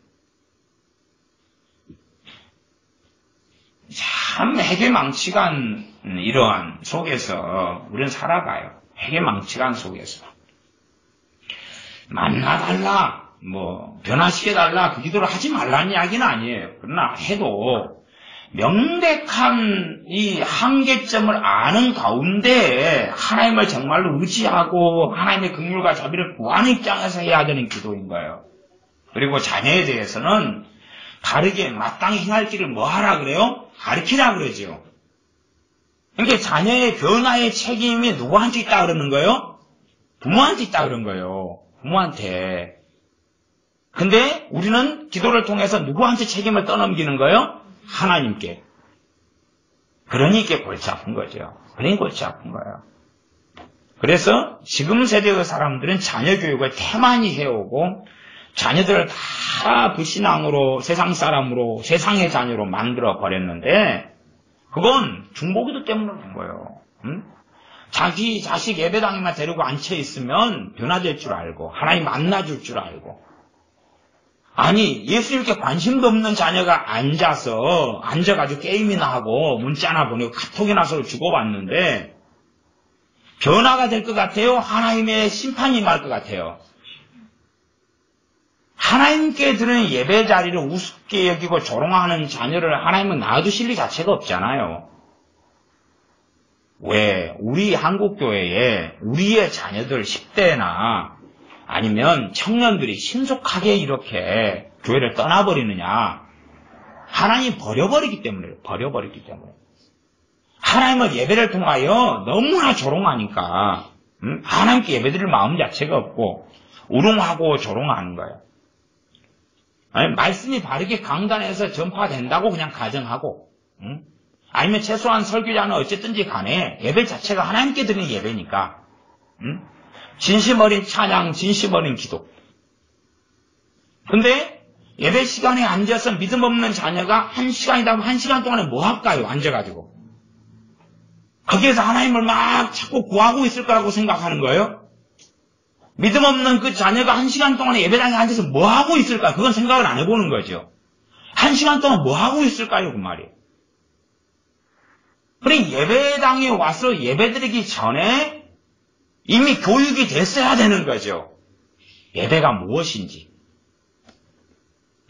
참 해괴망측한 이러한 속에서 우리는 살아가요. 해괴망측한 속에서 만나달라, 변화시켜달라 그 기도를 하지 말라는 이야기는 아니에요. 그러나 해도 명백한 이 한계점을 아는 가운데 하나님을 정말로 의지하고 하나님의 긍휼과 자비를 구하는 입장에서 해야 되는 기도인 거예요. 그리고 자녀에 대해서는 바르게 마땅히 행할 길을 뭐 하라 그래요? 가르치라 그러죠. 그러니까 자녀의 변화의 책임이 누구한테 있다 그러는 거예요? 부모한테 있다 그런 거예요. 부모한테. 근데 우리는 기도를 통해서 누구한테 책임을 떠넘기는 거예요? 하나님께. 그러니 이게 골치 아픈 거죠. 그러니 골치 아픈 거예요. 그래서 지금 세대의 사람들은 자녀 교육을 태만히 해오고 자녀들을 다 불신앙으로 세상 사람으로 세상의 자녀로 만들어 버렸는데 그건 중보기도 때문에 그런 거예요. 자기 자식 예배당에만 데리고 앉혀 있으면 변화될 줄 알고 하나님 만나줄 줄 알고 아니 예수님께 관심도 없는 자녀가 앉아가지고 게임이나 하고 문자나 보내고 카톡이나 서로 주고받는데 변화가 될 것 같아요? 하나님의 심판이 임할 것 같아요? 하나님께 드리는 예배 자리를 우습게 여기고 조롱하는 자녀를 하나님은 놔두실 리 자체가 없잖아요. 왜? 우리 한국교회에 우리의 자녀들 10대나 아니면 청년들이 신속하게 이렇게 교회를 떠나버리느냐. 하나님 버려버리기 때문에. 하나님을 예배를 통하여 너무나 조롱하니까 하나님께 예배드릴 마음 자체가 없고 우롱하고 조롱하는 거예요. 아니, 말씀이 바르게 강단에서 전파된다고 그냥 가정하고, 아니면 최소한 설교자는 어쨌든지 간에 예배 자체가 하나님께 드리는 예배니까, 진심 어린 찬양, 진심 어린 기도. 근데 예배 시간에 앉아서 믿음 없는 자녀가 1시간이다 하면 1시간 동안에 뭐 할까요? 앉아가지고. 거기에서 하나님을 막 자꾸 구하고 있을 거라고 생각하는 거예요? 믿음 없는 그 자녀가 1시간 동안에 예배당에 앉아서 뭐 하고 있을까? 그건 생각을 안 해보는 거죠. 1시간 동안 뭐 하고 있을까요? 그 말이에요. 그러니 예배당에 와서 예배드리기 전에 이미 교육이 됐어야 되는 거죠. 예배가 무엇인지.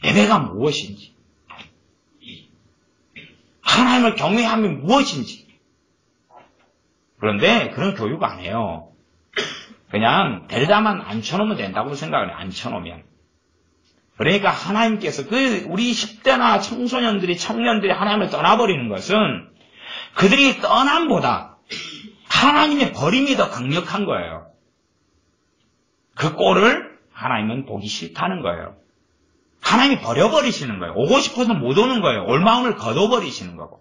예배가 무엇인지. 하나님을 경외함이 무엇인지. 그런데 그런 교육 안 해요. 그냥 데려다만 앉혀놓으면 된다고 생각을 해요. 앉혀놓으면. 그러니까 하나님께서 우리 10대나 청소년들이 청년들이 하나님을 떠나버리는 것은 그들이 떠남보다 하나님의 버림이 더 강력한 거예요. 그 꼴을 하나님은 보기 싫다는 거예요. 하나님이 버려버리시는 거예요. 오고 싶어서 못 오는 거예요. 올 마음을 거둬버리시는 거고.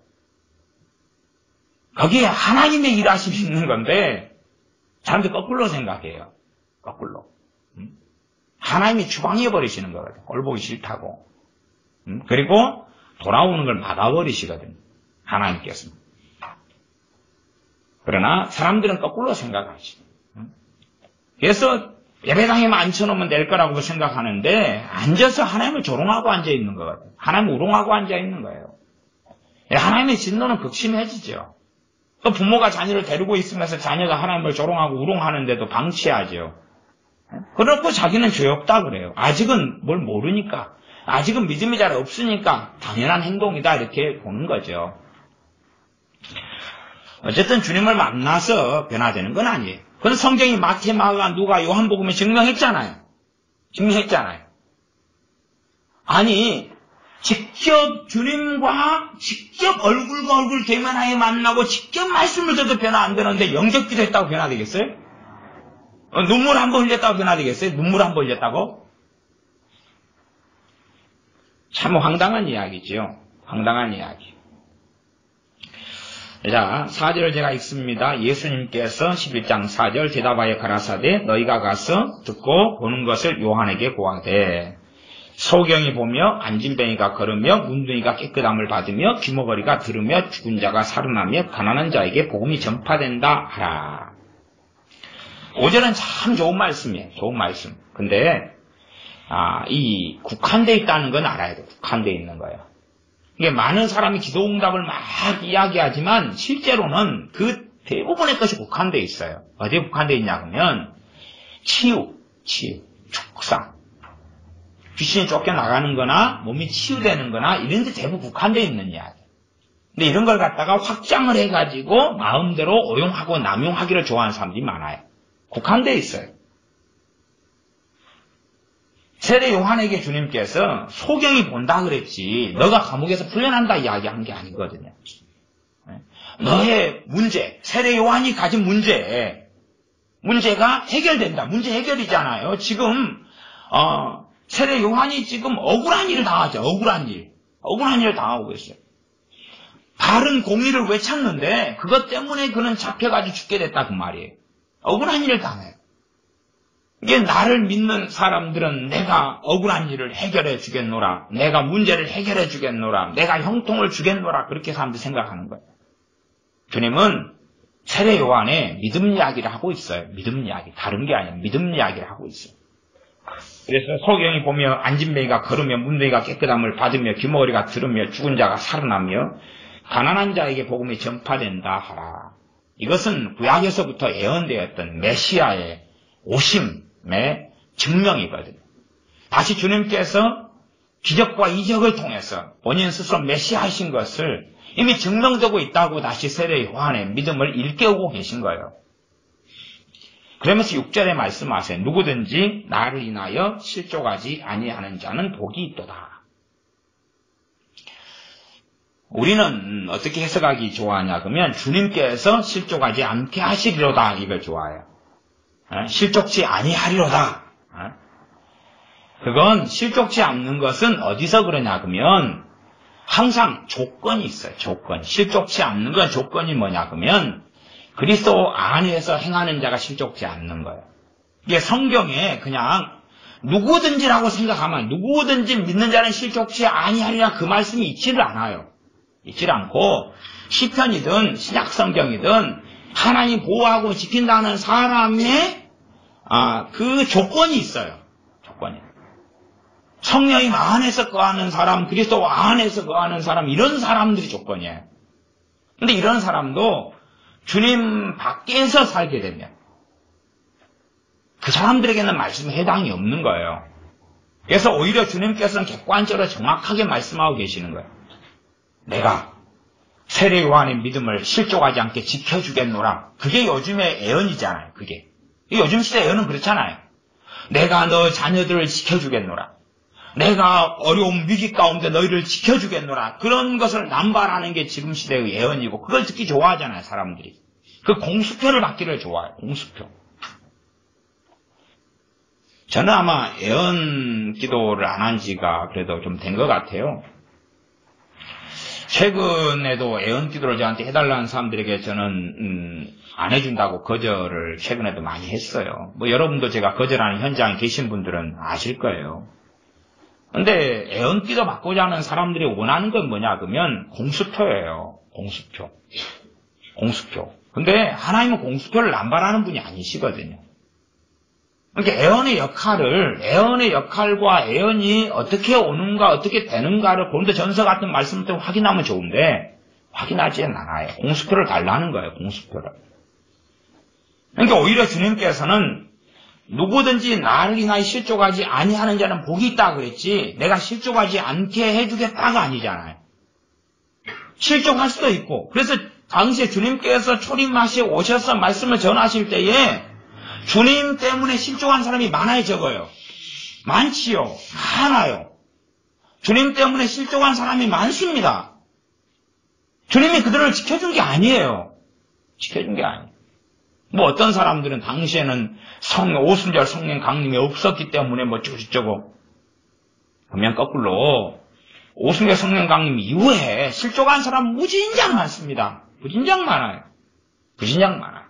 거기에 하나님의 일하심이 있는 건데 사람들 거꾸로 생각해요. 거꾸로. 하나님이 추방해버리시는 거거든요. 꼴 보기 싫다고. 그리고 돌아오는 걸 막아버리시거든요. 하나님께서. 그러나 사람들은 거꾸로 생각하죠. 그래서 예배당에만 앉혀놓으면 될 거라고 생각하는데 앉아서 하나님을 조롱하고 앉아있는 거거든요. 하나님을 우롱하고 앉아있는 거예요. 하나님의 진노는 극심해지죠. 또 부모가 자녀를 데리고 있으면서 자녀가 하나님을 조롱하고 우롱하는데도 방치하죠. 그렇고 자기는 죄 없다 그래요. 아직은 뭘 모르니까. 아직은 믿음이 잘 없으니까 당연한 행동이다 이렇게 보는 거죠. 어쨌든 주님을 만나서 변화되는 건 아니에요. 그건 성경이 마태, 마가, 누가, 요한복음에 증명했잖아요. 증명했잖아요. 아니 직접 주님과 직접 얼굴과 얼굴 대면하여 만나고 직접 말씀을 들어도 변화 안 되는데 영접기도 했다고 변화되겠어요? 눈물 한 번 흘렸다고 변화되겠어요? 눈물 한 번 흘렸다고? 참 황당한 이야기죠. 황당한 이야기. 자, 4절을 제가 읽습니다. 예수님께서 11장 4절 대답하여 가라사대 너희가 가서 듣고 보는 것을 요한에게 고하되 소경이 보며 안진뱅이가 걸으며 문둥이가 깨끗함을 받으며 귀머거리가 들으며 죽은 자가 살아나며 가난한 자에게 복음이 전파된다 하라. 5절은 참 좋은 말씀이에요. 좋은 말씀. 근데 이 국한되어 있다는 건 알아야 돼요. 국한되어 있는 거예요. 이게 많은 사람이 기도응답을 막 이야기하지만 실제로는 그 대부분의 것이 국한되어 있어요. 어디에 국한되어 있냐 그러면 치유, 축사. 귀신이 쫓겨나가는 거나 몸이 치유되는 거나 이런 데 대부분 국한되어 있는 이야기. 근데 이런 걸 갖다가 확장을 해가지고 마음대로 오용하고 남용하기를 좋아하는 사람들이 많아요. 국한되어 있어요. 세례 요한에게 주님께서 소경이 본다 그랬지 너가 감옥에서 풀려난다 이야기한 게 아니거든요. 너의 문제, 세례 요한이 가진 문제가 해결된다. 문제 해결이잖아요. 지금 세례 요한이 지금 억울한 일을 당하죠. 억울한 일을 당하고 있어요. 바른 공의를 외쳤는데 그것 때문에 그는 잡혀가지고 죽게 됐다 그 말이에요. 억울한 일을 당해요. 이게 나를 믿는 사람들은 내가 억울한 일을 해결해 주겠노라. 내가 문제를 해결해 주겠노라. 내가 형통을 주겠노라. 그렇게 사람들이 생각하는 거예요. 주님은 세례 요한의 믿음 이야기를 하고 있어요. 믿음 이야기. 다른 게 아니에요. 믿음 이야기를 하고 있어요. 그래서 소경이 보며 안진뱅이가 걸으며 문둥이가 깨끗함을 받으며 귀머거리가 들으며 죽은 자가 살아나며 가난한 자에게 복음이 전파된다 하라. 이것은 구약에서부터 예언되었던 메시아의 오심의 증명이거든요. 다시 주님께서 기적과 이적을 통해서 본인 스스로 메시아이신 것을 이미 증명되고 있다고 다시 세례 요한의 믿음을 일깨우고 계신 거예요. 그러면서 6절에 말씀하세요. 누구든지 나를 인하여 실족하지 아니하는 자는 복이 있도다. 우리는 어떻게 해석하기 좋아하냐 그러면 주님께서 실족하지 않게 하시리로다 이걸 좋아해요. 실족치 아니하리로다. 그건 실족치 않는 것은 어디서 그러냐 그러면 항상 조건이 있어요. 조건. 실족치 않는 건 조건이 뭐냐 그러면 그리스도 안에서 행하는 자가 실족치 않는 거예요. 이게 성경에 그냥 누구든지라고 생각하면 누구든지 믿는 자는 실족치 아니하리라 그 말씀이 있지를 않아요. 있지를 않고 시편이든 신약성경이든 하나님 보호하고 지킨다는 사람의 그 조건이 있어요. 조건이. 성령님 안에서 거하는 사람, 그리스도 안에서 거하는 사람, 이런 사람들이 조건이에요. 근데 이런 사람도 주님 밖에서 살게 되면 그 사람들에게는 말씀에 해당이 없는 거예요. 그래서 오히려 주님께서는 객관적으로 정확하게 말씀하고 계시는 거예요. 내가 세례 요한의 믿음을 실족하지 않게 지켜주겠노라. 그게 요즘의 애언이잖아요. 그게. 요즘 시대 애언은 그렇잖아요. 내가 너 자녀들을 지켜주겠노라. 내가 어려움 위기 가운데 너희를 지켜주겠노라. 그런 것을 남발하는 게 지금 시대의 예언이고 그걸 듣기 좋아하잖아요. 사람들이. 그 공수표를 받기를 좋아해요. 공수표. 저는 아마 예언 기도를 안 한 지가 그래도 좀 된 것 같아요. 최근에도 예언 기도를 저한테 해달라는 사람들에게 저는 안 해준다고 거절을 최근에도 많이 했어요. 뭐 여러분도 제가 거절하는 현장에 계신 분들은 아실 거예요. 근데 애언기도 받고자 하는 사람들이 원하는 건 뭐냐 그러면 공수표예요. 공수표. 공수표. 근데 하나님은 공수표를 남발하는 분이 아니시거든요. 그러니까 애언의 역할과 애언이 어떻게 오는가 어떻게 되는가를 고린도전서 같은 말씀을 좀 확인하면 좋은데 확인하지는 않아요. 공수표를 달라는 거예요. 공수표를. 그러니까 오히려 주님께서는 누구든지 나를 인하여 실족하지 아니하는 자는 복이 있다 그랬지 내가 실족하지 않게 해주겠다가 아니잖아요. 실족할 수도 있고 그래서 당시에 주님께서 초림하시 오셔서 말씀을 전하실 때에 주님 때문에 실족한 사람이 많아요 적어요? 많지요. 많아요. 주님 때문에 실족한 사람이 많습니다. 주님이 그들을 지켜준 게 아니에요. 지켜준 게 아니에요. 뭐 어떤 사람들은 당시에는 오순절 성령 강림이 없었기 때문에 뭐 어쩌고 그러면 거꾸로 오순절 성령 강림 이후에 실족한 사람 무진장 많습니다. 무진장 많아요. 무진장 많아요.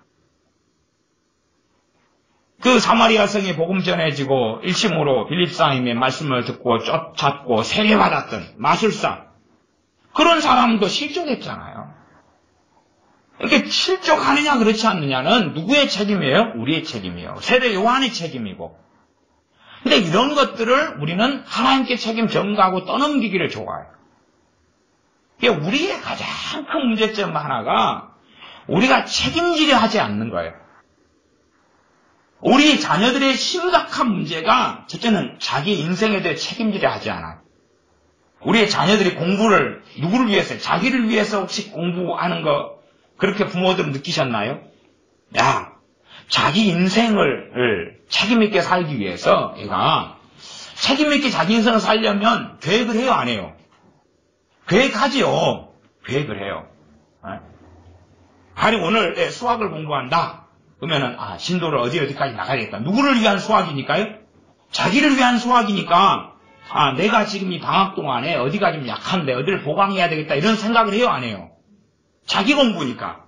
그 사마리아 성이 복음 전해지고 일심으로 빌립사님의 말씀을 듣고 쫓았고 세례받았던 마술사 그런 사람도 실족했잖아요. 이렇게 실족하느냐 그렇지 않느냐는 누구의 책임이에요? 우리의 책임이에요. 세례 요한의 책임이고. 근데 이런 것들을 우리는 하나님께 책임 전가하고 떠넘기기를 좋아해요. 이게 우리의 가장 큰 문제점 하나가 우리가 책임지려 하지 않는 거예요. 우리 자녀들의 심각한 문제가 첫째는 자기 인생에 대해 책임지려 하지 않아요. 우리의 자녀들이 공부를 누구를 위해서 자기를 위해서 혹시 공부하는 거 그렇게 부모들은 느끼셨나요? 야, 자기 인생을 책임있게 살기 위해서 얘가 책임있게 자기 인생을 살려면 계획을 해요, 안 해요? 계획하지요. 계획을 해요. 아니 오늘 수학을 공부한다. 그러면은 진도를 어디까지 나가야겠다. 누구를 위한 수학이니까요? 자기를 위한 수학이니까 내가 지금 이 방학 동안에 어디가 좀 약한데 어디를 보강해야 되겠다 이런 생각을 해요, 안 해요? 자기 공부니까.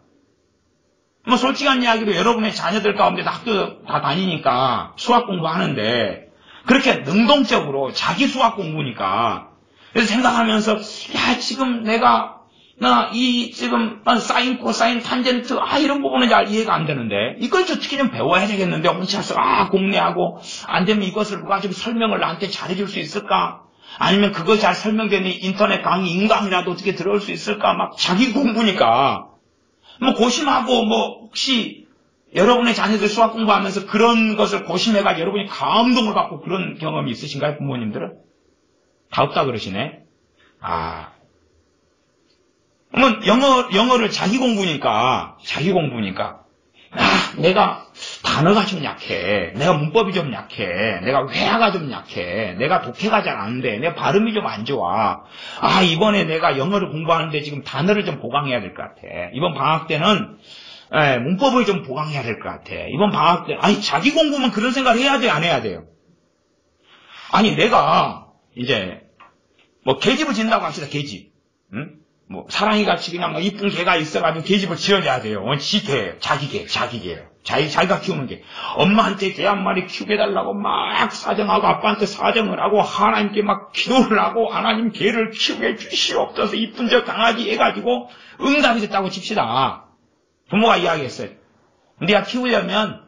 뭐 솔직한 이야기로 여러분의 자녀들 가운데 학교 다 다니니까 수학 공부하는데 그렇게 능동적으로 자기 수학 공부니까 그래서 생각하면서 야 지금 내가 지금 사인 코사인 탄젠트 이런 부분은 잘 이해가 안 되는데 이걸 어떻게 좀 배워야 되겠는데 혼자서 공부하고 안 되면 이것을 누가 좀 설명을 나한테 잘해줄 수 있을까? 아니면 그거 잘 설명되는 인터넷 강의 인강이라도 어떻게 들어올 수 있을까? 막 자기 공부니까 뭐 고심하고 뭐 혹시 여러분의 자녀들 수학 공부하면서 그런 것을 고심해가 여러분이 감동을 받고 그런 경험이 있으신가요? 부모님들은? 다 없다 그러시네. 그러면 영어를 자기 공부니까 내가 단어가 좀 약해. 내가 문법이 좀 약해. 내가 회화가 좀 약해. 내가 독해가 잘 안 돼. 내 발음이 좀 안 좋아. 이번에 내가 영어를 공부하는데 지금 단어를 좀 보강해야 될 것 같아. 이번 방학 때는 문법을 좀 보강해야 될 것 같아. 이번 방학 때 자기 공부면 그런 생각을 해야 돼, 안 해야 돼요? 아니, 내가, 이제, 뭐, 계집을 짓는다고 합시다, 계집. 응? 뭐, 사랑이 같이 그냥 이쁜 개가 있어가지고 계집을 지어줘야 돼요. 지 개예요. 자기 개예요. 자기가 키우는 개. 엄마한테 개 한 마리 키우게 해달라고 막 사정하고 아빠한테 사정을 하고 하나님께 막 기도를 하고 하나님 개를 키우게 해주시옵소서 이쁜 저 강아지 해가지고 응답이 됐다고 칩시다. 부모가 이야기했어요. 네가 키우려면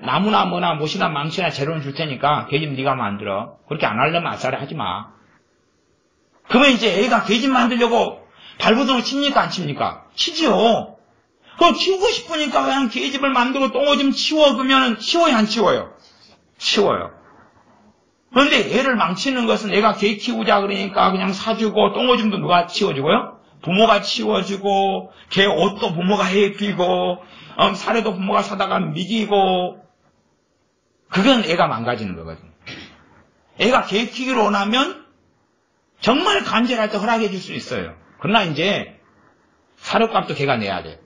나무나 뭐나 못이나 망치나 재료는 줄 테니까 계집 네가 만들어. 그렇게 안 하려면 아싸리 하지 마. 그러면 이제 애가 계집 만들려고 발버둥을 칩니까 안 칩니까? 치지요. 그거 키우고 싶으니까 그냥 계집을 만들고 똥을 좀 치워. 그러면 치워요 안 치워요? 치워요. 그런데 애를 망치는 것은 애가 개 키우자 그러니까 그냥 사주고 똥오줌도 누가 치워주고요? 부모가 치워주고 개 옷도 부모가 해입히고 사료도 부모가 사다가 먹이고 그건 애가 망가지는 거거든요. 애가 개 키기를 원하면 정말 간절할 때 허락해 줄 수 있어요. 그러나 이제 사료값도 걔가 내야 돼요.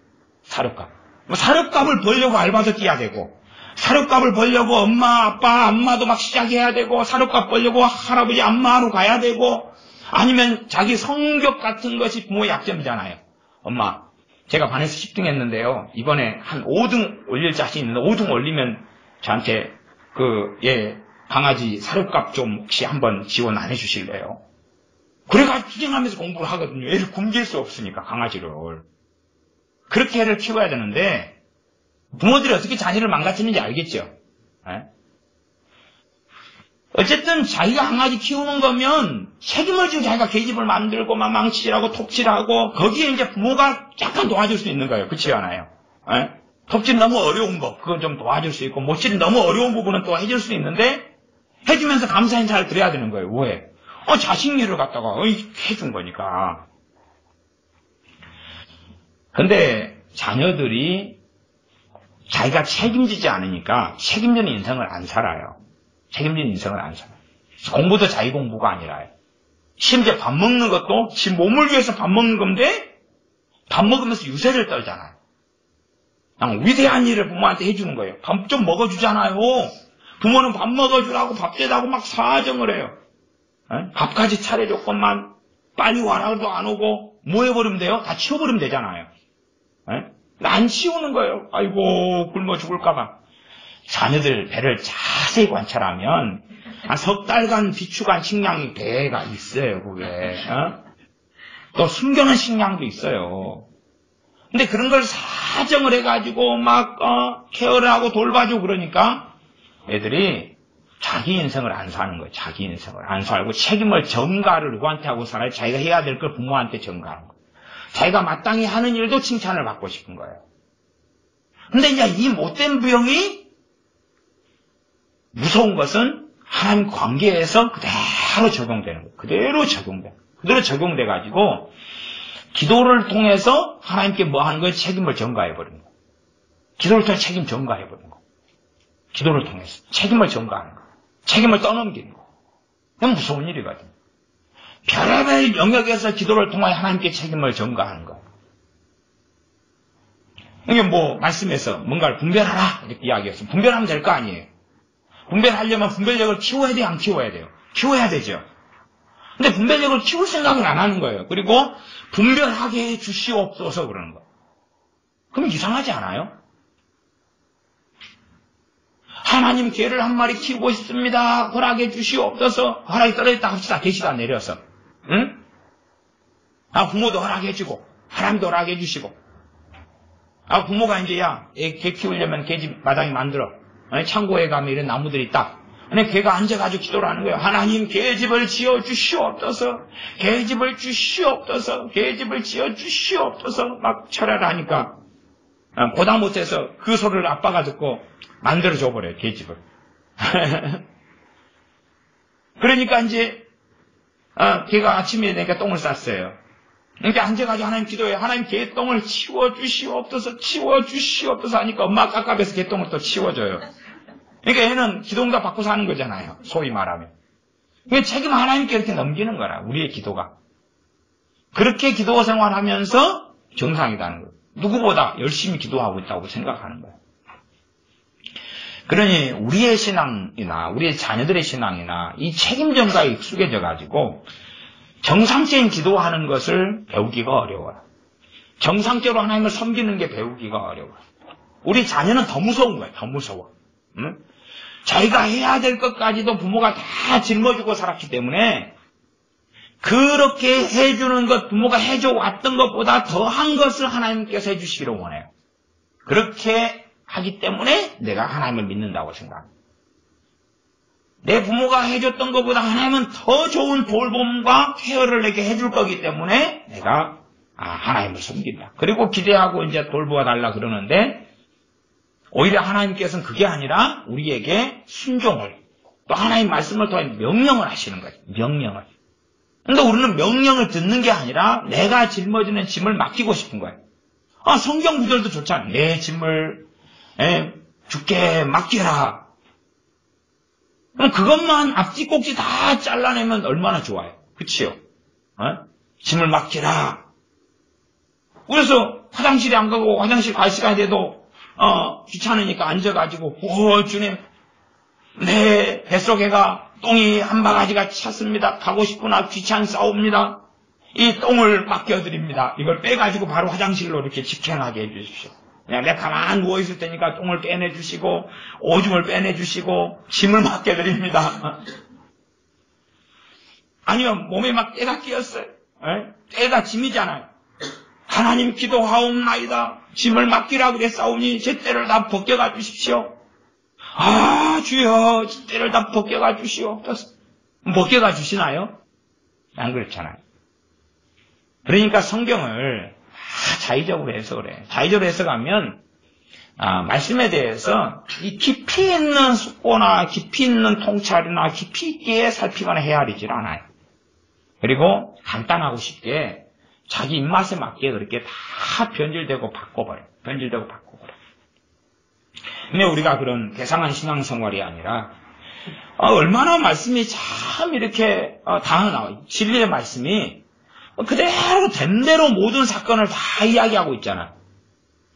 사료값. 사료값을 벌려고 알바도 뛰어야 되고 사료값을 벌려고 엄마, 아빠, 안마도 막 시작해야 되고 사료값 벌려고 할아버지 안마하러 가야 되고 아니면 자기 성격 같은 것이 부모의 약점이잖아요. 엄마, 제가 반에서 10등 했는데요. 이번에 한 5등 올릴 자신 있는데 5등 올리면 저한테 강아지 사료값 좀 혹시 한번 지원 안 해주실래요? 그래가지고 투쟁하면서 공부를 하거든요. 애를 굶길 수 없으니까 강아지를. 그렇게 애를 키워야 되는데 부모들이 어떻게 자녀를 망가뜨리는지 알겠죠? 어쨌든 자기가 강아지 키우는 거면 책임을 지고 자기가 계집을 만들고 막 망치질하고 톱질하고 거기에 이제 부모가 약간 도와줄 수 있는 거예요. 그렇지 않아요? 톱질 너무 어려운 거 그건 좀 도와줄 수 있고 못질 너무 어려운 부분은 또 해줄 수 있는데 해주면서 감사 인사를 드려야 되는 거예요. 왜? 자식 일을 갖다가 해준 거니까. 근데 자녀들이 자기가 책임지지 않으니까 책임지는 인생을 안 살아요. 책임지는 인생을 안 살아요. 공부도 자기 공부가 아니라요. 심지어 밥 먹는 것도 지 몸을 위해서 밥 먹는 건데 밥 먹으면서 유세를 떨잖아요. 그냥 위대한 일을 부모한테 해주는 거예요. 밥 좀 먹어주잖아요. 부모는 밥 먹어주라고 밥 대다고 막 사정을 해요. 밥까지 차려줬건만 빨리 와라도 안 오고 뭐 해버리면 돼요? 다 치워버리면 되잖아요. 안 치우는 거예요. 아이고 굶어 죽을까봐. 자녀들 배를 자세히 관찰하면 한 석 달간 비축한 식량이 배가 있어요. 그게 또 숨겨놓은 식량도 있어요. 근데 그런 걸 사정을 해가지고 막 케어를 하고 돌봐주고 그러니까 애들이 자기 인생을 안 사는 거예요. 자기 인생을 안 살고 책임을 전가를 누구한테 하고 살아요? 자기가 해야 될 걸 부모한테 전가하는 거예요. 자기가 마땅히 하는 일도 칭찬을 받고 싶은 거예요. 근데 이제 이 못된 부형이 무서운 것은 하나님 관계에서 그대로 적용되는 거예요. 그대로 적용돼가지고 기도를 통해서 하나님께 뭐 하는 거예요? 책임을 전가해버리는 거예요. 기도를 통해 책임 전가해버리는 거예요. 기도를 통해서 책임을 전가하는 거예요. 책임을 떠넘기는 거예요. 그건 무서운 일이거든요. 별의별 영역에서 기도를 통해 하나님께 책임을 전가하는 거예요. 이게 뭐 말씀에서 뭔가를 분별하라 이렇게 이야기했어요. 분별하면 될 거 아니에요. 분별하려면 분별력을 키워야 돼요? 안 키워야 돼요? 키워야 되죠. 근데 분별력을 키울 생각을 안 하는 거예요. 그리고 분별하게 해 주시옵소서 그러는 거예요. 그럼 이상하지 않아요? 하나님 개를 한 마리 키우고 싶습니다. 허락해 주시옵소서. 허락이 떨어졌다 합시다. 계시가 내려서. 응? 부모도 허락해 주고 하나님도 허락해 주시고 부모가 이제 개 키우려면 개집 마당에 만들어. 창고에 가면 이런 나무들이 있다. 근데 걔가 앉아가지고 기도를 하는 거예요. 하나님 개집을 지어 주시옵소서. 개집을 주시옵소서. 개집을 지어 주시옵소서. 막 철회를 하니까 보다 못해서 그 소리를 아빠가 듣고 만들어 줘버려요. 개집을. 그러니까 이제 걔가 아침에 되니까 똥을 쌌어요. 그러니까 앉아가지고 하나님 기도해요. 하나님 개똥을 치워주시옵소서. 치워주시옵소서 하니까 엄마가 깝깝해서 개똥을 또 치워줘요. 그러니까 얘는 기도응답 받고 사는 거잖아요. 소위 말하면. 그러니까 책임 하나님께 이렇게 넘기는 거라. 우리의 기도가. 그렇게 기도 생활하면서 정상이라는 거예요. 누구보다 열심히 기도하고 있다고 생각하는 거예요. 그러니 우리의 신앙이나 우리의 자녀들의 신앙이나 이 책임전가에 익숙해져 가지고 정상적인 기도하는 것을 배우기가 어려워요. 정상적으로 하나님을 섬기는 게 배우기가 어려워요. 우리 자녀는 더 무서운 거예요. 더 무서워. 응? 자기가 해야 될 것까지도 부모가 다 짊어지고 살았기 때문에 그렇게 해주는 것, 부모가 해줘 왔던 것보다 더한 것을 하나님께서 해주시기를 원해요. 그렇게 하기 때문에 내가 하나님을 믿는다고 생각합니다. 내 부모가 해줬던 것보다 하나님은 더 좋은 돌봄과 케어를 내게 해줄 거기 때문에 내가 하나님을 섬긴다. 그리고 기대하고 이제 돌보아달라 그러는데 오히려 하나님께서는 그게 아니라 우리에게 순종을 또 하나님 말씀을 통해 명령을 하시는 거예요. 명령을. 근데 우리는 명령을 듣는 게 아니라 내가 짊어지는 짐을 맡기고 싶은 거예요. 성경 구절도 좋잖아요. 내 짐을 주께 맡겨라. 그럼 그것만 앞뒤 꼭지 다 잘라내면 얼마나 좋아요. 그치요? 짐을 맡겨라. 그래서 화장실에 안 가고 화장실 갈 시간이 돼도 귀찮으니까 앉아가지고 주님 내 뱃속에가 똥이 한 바가지가 찼습니다. 가고 싶으나 귀찮사옵니다. 이 똥을 맡겨드립니다. 이걸 빼가지고 바로 화장실로 이렇게 직행하게 해주십시오. 그냥 내가 가만히 누워있을 테니까 똥을 빼내주시고 오줌을 빼내주시고 짐을 맡겨드립니다. 아니면 몸에 막 때가 끼었어요. 때가 짐이잖아요. 하나님 기도하옵나이다. 짐을 맡기라 그랬사오니 제 때를 다 벗겨가 주십시오. 주여 제 때를 다 벗겨가 주시오. 벗겨가 주시나요? 안 그렇잖아요. 그러니까 성경을 자의적으로 해석을 해. 자의적으로 해석하면 말씀에 대해서 이 깊이 있는 숙고나 깊이 있는 통찰이나 깊이 있게 살피거나 헤아리질 않아요. 그리고 간단하고 쉽게 자기 입맛에 맞게 그렇게 다 변질되고 바꿔버려요. 변질되고 바꿔버려요. 근데 우리가 그런 개상한 신앙생활이 아니라 얼마나 말씀이 참 이렇게 다 나와요. 진리의 말씀이 그대로 된 대로 모든 사건을 다 이야기하고 있잖아요.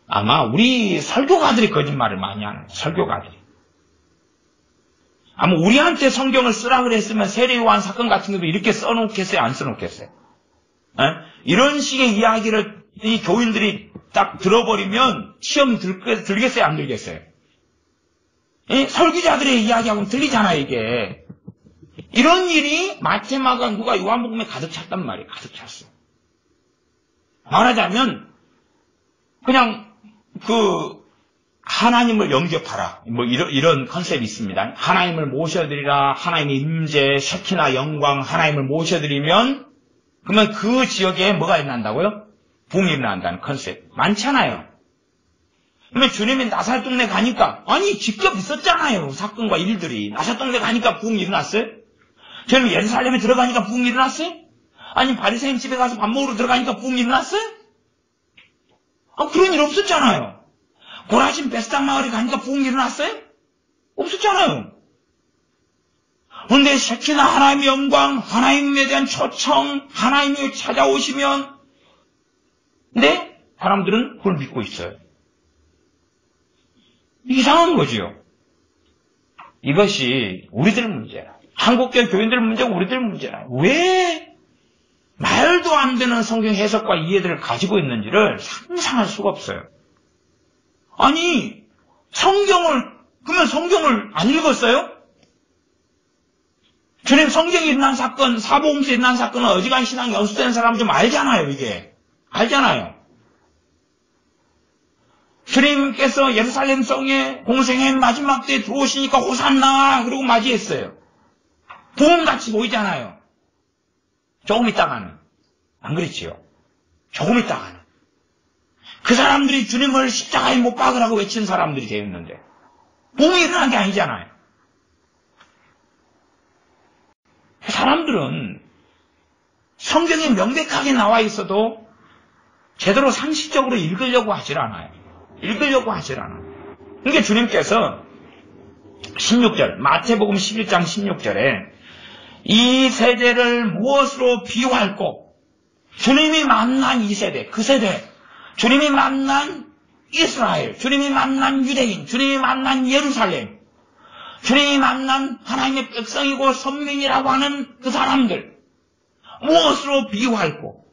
아마 우리 설교가들이 거짓말을 많이 하는 거예요. 설교가들이. 아마 우리한테 성경을 쓰라 그랬으면 세례요한 사건 같은 것도 이렇게 써놓겠어요? 안 써놓겠어요? 이런 식의 이야기를 이 교인들이 딱 들어버리면 시험 들겠어요? 안 들겠어요? 설교자들의 이야기하고는 들리잖아요, 이게. 이런 일이 마태, 마가, 누가 요한복음에 가득 찼단 말이에요. 가득 찼어요. 말하자면 그냥 하나님을 영접하라. 이런 컨셉이 있습니다. 하나님을 모셔드리라. 하나님의 임재, 셰키나 영광, 하나님을 모셔드리면 그러면 그 지역에 뭐가 일어난다고요? 붕이 일어난다는 컨셉. 많잖아요. 그러면 주님이 나사렛 동네 가니까 직접 있었잖아요. 사건과 일들이. 나사렛 동네 가니까 붕이 일어났어요? 저는 예루살렘에 들어가니까 붕이 일어났어요? 아니 바리새인 집에 가서 밥 먹으러 들어가니까 붕이 일어났어요? 그런 일 없었잖아요. 고라신 베스다 마을에 가니까 붕이 일어났어요? 없었잖아요. 그런데 셰키나 하나님의 영광, 하나님에 대한 초청, 하나님이 찾아오시면 사람들은 그걸 믿고 있어요. 이상한 거지요. 이것이 우리들 문제야. 한국교회 교인들 문제고 우리들 문제야. 왜 말도 안 되는 성경 해석과 이해들을 가지고 있는지를 상상할 수가 없어요. 그러면 성경을 안 읽었어요? 주님 성경에 일어난 사건, 사복음서에 일어난 사건은 어지간히 신앙 연수된 사람 좀 알잖아요, 이게. 알잖아요. 주님께서 예루살렘 성에 공생의 마지막 때에 들어오시니까 호산나 그러고 맞이했어요. 부흥같이 보이잖아요. 조금 있다가는. 안 그렇지요? 조금 있다가는. 그 사람들이 주님을 십자가에 못 박으라고 외친 사람들이 되었는데 부흥이 일어난 게 아니잖아요. 사람들은 성경에 명백하게 나와 있어도 제대로 상식적으로 읽으려고 하질 않아요. 그러니까 주님께서 16절, 마태복음 11장 16절에 이 세대를 무엇으로 비유할꼬? 주님이 만난 이 세대, 그 세대, 주님이 만난 이스라엘, 주님이 만난 유대인, 주님이 만난 예루살렘, 주님이 만난 하나님의 백성이고 선민이라고 하는 그 사람들, 무엇으로 비유할꼬?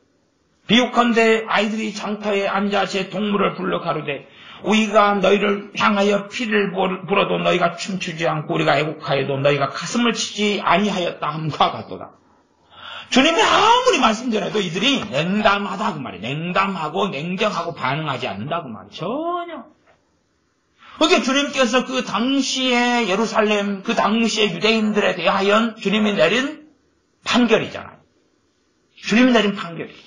비유컨대 아이들이 장터에 앉아 제 동물을 불러 가로되 우리가 너희를 향하여 피를 불어도 너희가 춤추지 않고 우리가 애국하여도 너희가 가슴을 치지 아니하였다 함과 같도다. 주님이 아무리 말씀드려도 이들이 냉담하다 그 말이에요. 냉담하고 냉정하고 반응하지 않는다 그 말이에요. 전혀. 그러니까 주님께서 그 당시의 예루살렘, 그 당시의 유대인들에 대하여 주님이 내린 판결이잖아요. 주님이 내린 판결이에요.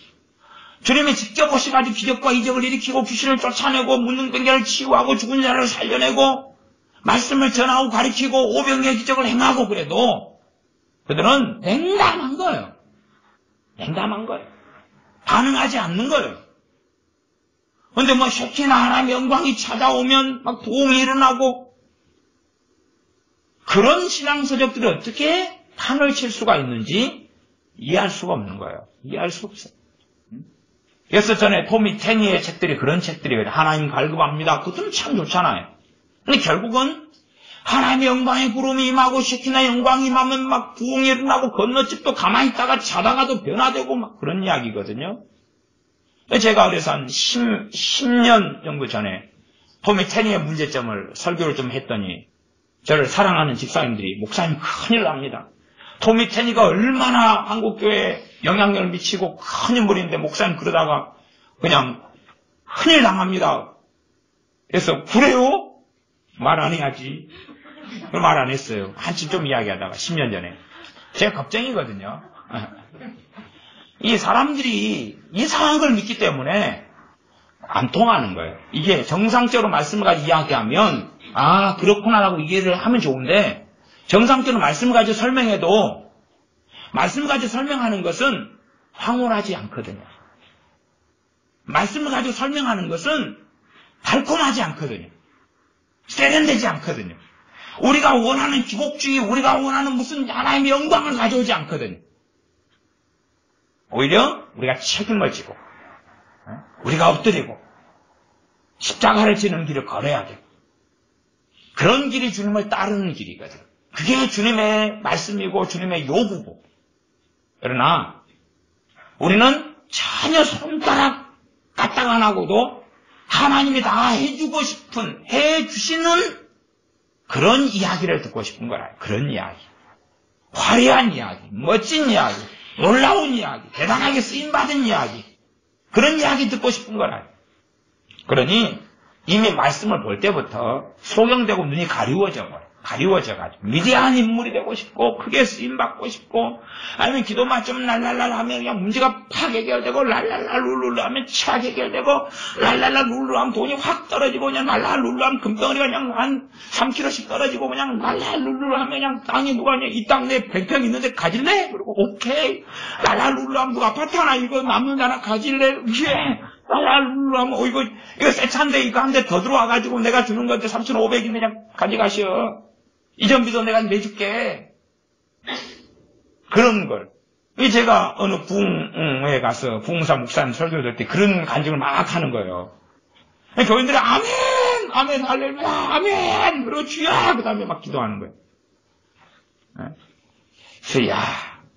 주님이 직접 오셔가지고 기적과 이적을 일으키고 귀신을 쫓아내고 문둥병자를 치유하고 죽은 자를 살려내고 말씀을 전하고 가르치고 오병이의 기적을 행하고 그래도 그들은 냉담한 거예요. 냉담한 거예요. 반응하지 않는 거예요. 그런데 뭐 쉐키나 하나님의 영광이 찾아오면 막 부흥이 일어나고 그런 신앙서적들이 어떻게 판을 칠 수가 있는지 이해할 수가 없는 거예요. 이해할 수 없어요. 그래서 전에 토미 테니의 책들이 그런 책들이거든요. 하나님 갈급합니다. 그것도 참 좋잖아요. 근데 결국은 하나님의 영광의 구름이 임하고 쉐키나 영광이 임하면 막 부흥이 일어나고 건너집도 가만히 있다가 자다가도 변화되고 막 그런 이야기거든요. 제가 그래서 한 10년 정도 전에 토미 테니의 문제점을 설교를 좀 했더니 저를 사랑하는 집사님들이 목사님 큰일 납니다. 토미 테니가 얼마나 한국교회에 영향력을 미치고 큰 인물인데 목사님 그러다가 그냥 큰일 당합니다. 그래서 그래요? 말 안 해야지. 말 안 했어요. 한참 좀 이야기하다가 10년 전에. 제가 걱정이거든요. 이 사람들이 이상한 걸 믿기 때문에 안 통하는 거예요. 이게 정상적으로 말씀을 가지고 이야기하면 아 그렇구나라고 이해를 하면 좋은데 정상적으로 말씀을 가지고 설명해도 말씀을 가지고 설명하는 것은 황홀하지 않거든요. 말씀을 가지고 설명하는 것은 달콤하지 않거든요. 세련되지 않거든요. 우리가 원하는 기복주의, 우리가 원하는 무슨 하나님의 영광을 가져오지 않거든요. 오히려 우리가 책임을 지고 우리가 엎드리고 십자가를 지는 길을 걸어야 돼요. 그런 길이 주님을 따르는 길이거든요. 그게 주님의 말씀이고 주님의 요구고. 그러나 우리는 전혀 손가락 까딱 안 하고도 하나님이 다 해주고 싶은, 해주시는 그런 이야기를 듣고 싶은 거라. 그런 이야기. 화려한 이야기, 멋진 이야기, 놀라운 이야기, 대단하게 쓰임받은 이야기. 그런 이야기 듣고 싶은 거라. 그러니 이미 말씀을 볼 때부터 소경되고 눈이 가리워져가지고 위대한 인물이 되고 싶고 크게 쓰임받고 싶고 아니면 기도만 좀 랄랄랄 하면 그냥 문제가 팍 해결되고 랄랄랄 룰룰 하면 착 해결되고 랄랄랄 룰룰 하면 돈이 확 떨어지고 그냥 랄랄 룰룰 하면 금덩어리가 그냥 한 3kg씩 떨어지고 그냥 랄랄 룰룰 하면 그냥 땅이 누가 그냥 이 땅 내 100평 있는데 가질래? 그리고 오케이 랄랄 룰룰 하면 누가 아파트 하나 이거 남는 하나 가질래? 예. 랄랄 룰룰 하면 이거 새 차인데 이거 한 대 더 들어와가지고 내가 주는 건데 3,500이 그냥 가져가시오. 이전비도 내가 내줄게. 그런 걸. 제가 어느 부흥에 가서 부흥사 목사님 설교 들 때 그런 간증을 막 하는 거예요. 교인들이 아멘, 아멘, 할렐루야, 아멘, 그리고 주야, 그 다음에 막 기도하는 거예요. 그래서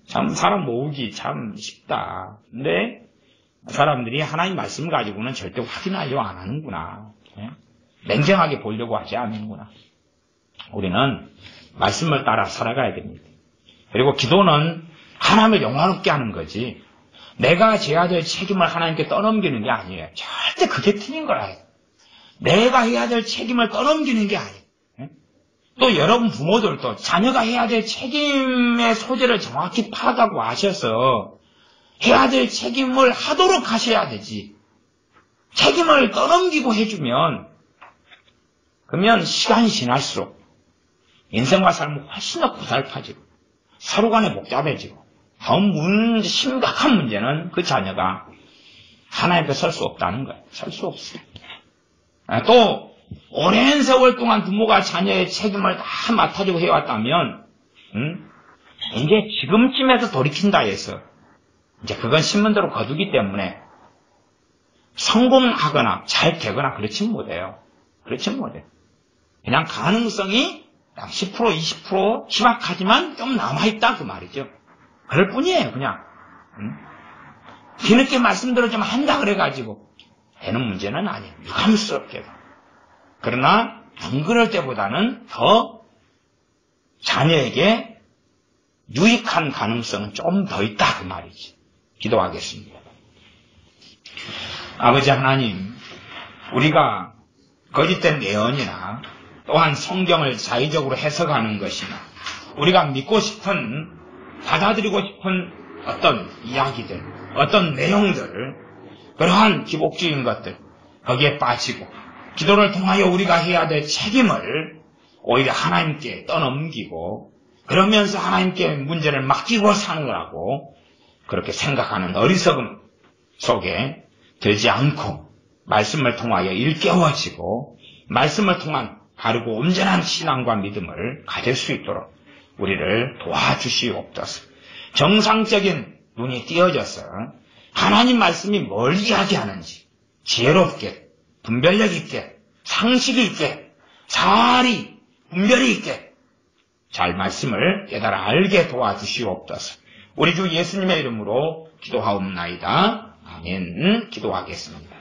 참 사람 모으기 참 쉽다. 근데 사람들이 하나님 말씀 가지고는 절대 확인하려고 안 하는구나. 냉정하게 보려고 하지 않는구나. 우리는 말씀을 따라 살아가야 됩니다. 그리고 기도는 하나님을 영화롭게 하는 거지 내가 져야 될 책임을 하나님께 떠넘기는 게 아니에요. 절대 그게 틀린 거라요. 내가 해야 될 책임을 떠넘기는 게 아니에요. 또 여러분 부모들도 자녀가 해야 될 책임의 소재를 정확히 파악하고 아셔서 해야 될 책임을 하도록 하셔야 되지. 책임을 떠넘기고 해주면 그러면 시간이 지날수록 인생과 삶은 훨씬 더 고달파지고 서로 간에 복잡해지고 더 심각한 문제는 그 자녀가 하나님 앞에 설 수 없다는 거예요. 설 수 없어요. 또 오랜 세월 동안 부모가 자녀의 책임을 다 맡아주고 해왔다면 이제 지금쯤에서 돌이킨다 해서 이제 그건 신문대로 거두기 때문에 성공하거나 잘 되거나 그렇지 못해요. 그렇지 못해요. 그냥 가능성이 10%, 20% 희박하지만 좀 남아있다 그 말이죠. 그럴 뿐이에요 그냥. 뒤늦게 말씀대로 좀 한다 그래가지고 되는 문제는 아니에요. 유감스럽게도. 그러나 안 그럴 때보다는 더 자녀에게 유익한 가능성은 좀 더 있다 그 말이지. 기도하겠습니다. 아버지 하나님, 우리가 거짓된 예언이나 또한 성경을 자의적으로 해석하는 것이나 우리가 믿고 싶은, 받아들이고 싶은 어떤 이야기들, 어떤 내용들, 그러한 기복적인 것들, 거기에 빠지고 기도를 통하여 우리가 해야 될 책임을 오히려 하나님께 떠넘기고 그러면서 하나님께 문제를 맡기고 사는 거라고 그렇게 생각하는 어리석음 속에 들지 않고 말씀을 통하여 일깨워지고 말씀을 통한 바르고 온전한 신앙과 믿음을 가질 수 있도록 우리를 도와주시옵소서. 정상적인 눈이 띄어져서 하나님 말씀이 뭘 이야기하는지 지혜롭게, 분별력 있게, 상식 있게, 사리, 분별이 있게 잘 말씀을 깨달아 알게 도와주시옵소서. 우리 주 예수님의 이름으로 기도하옵나이다. 아멘. 기도하겠습니다.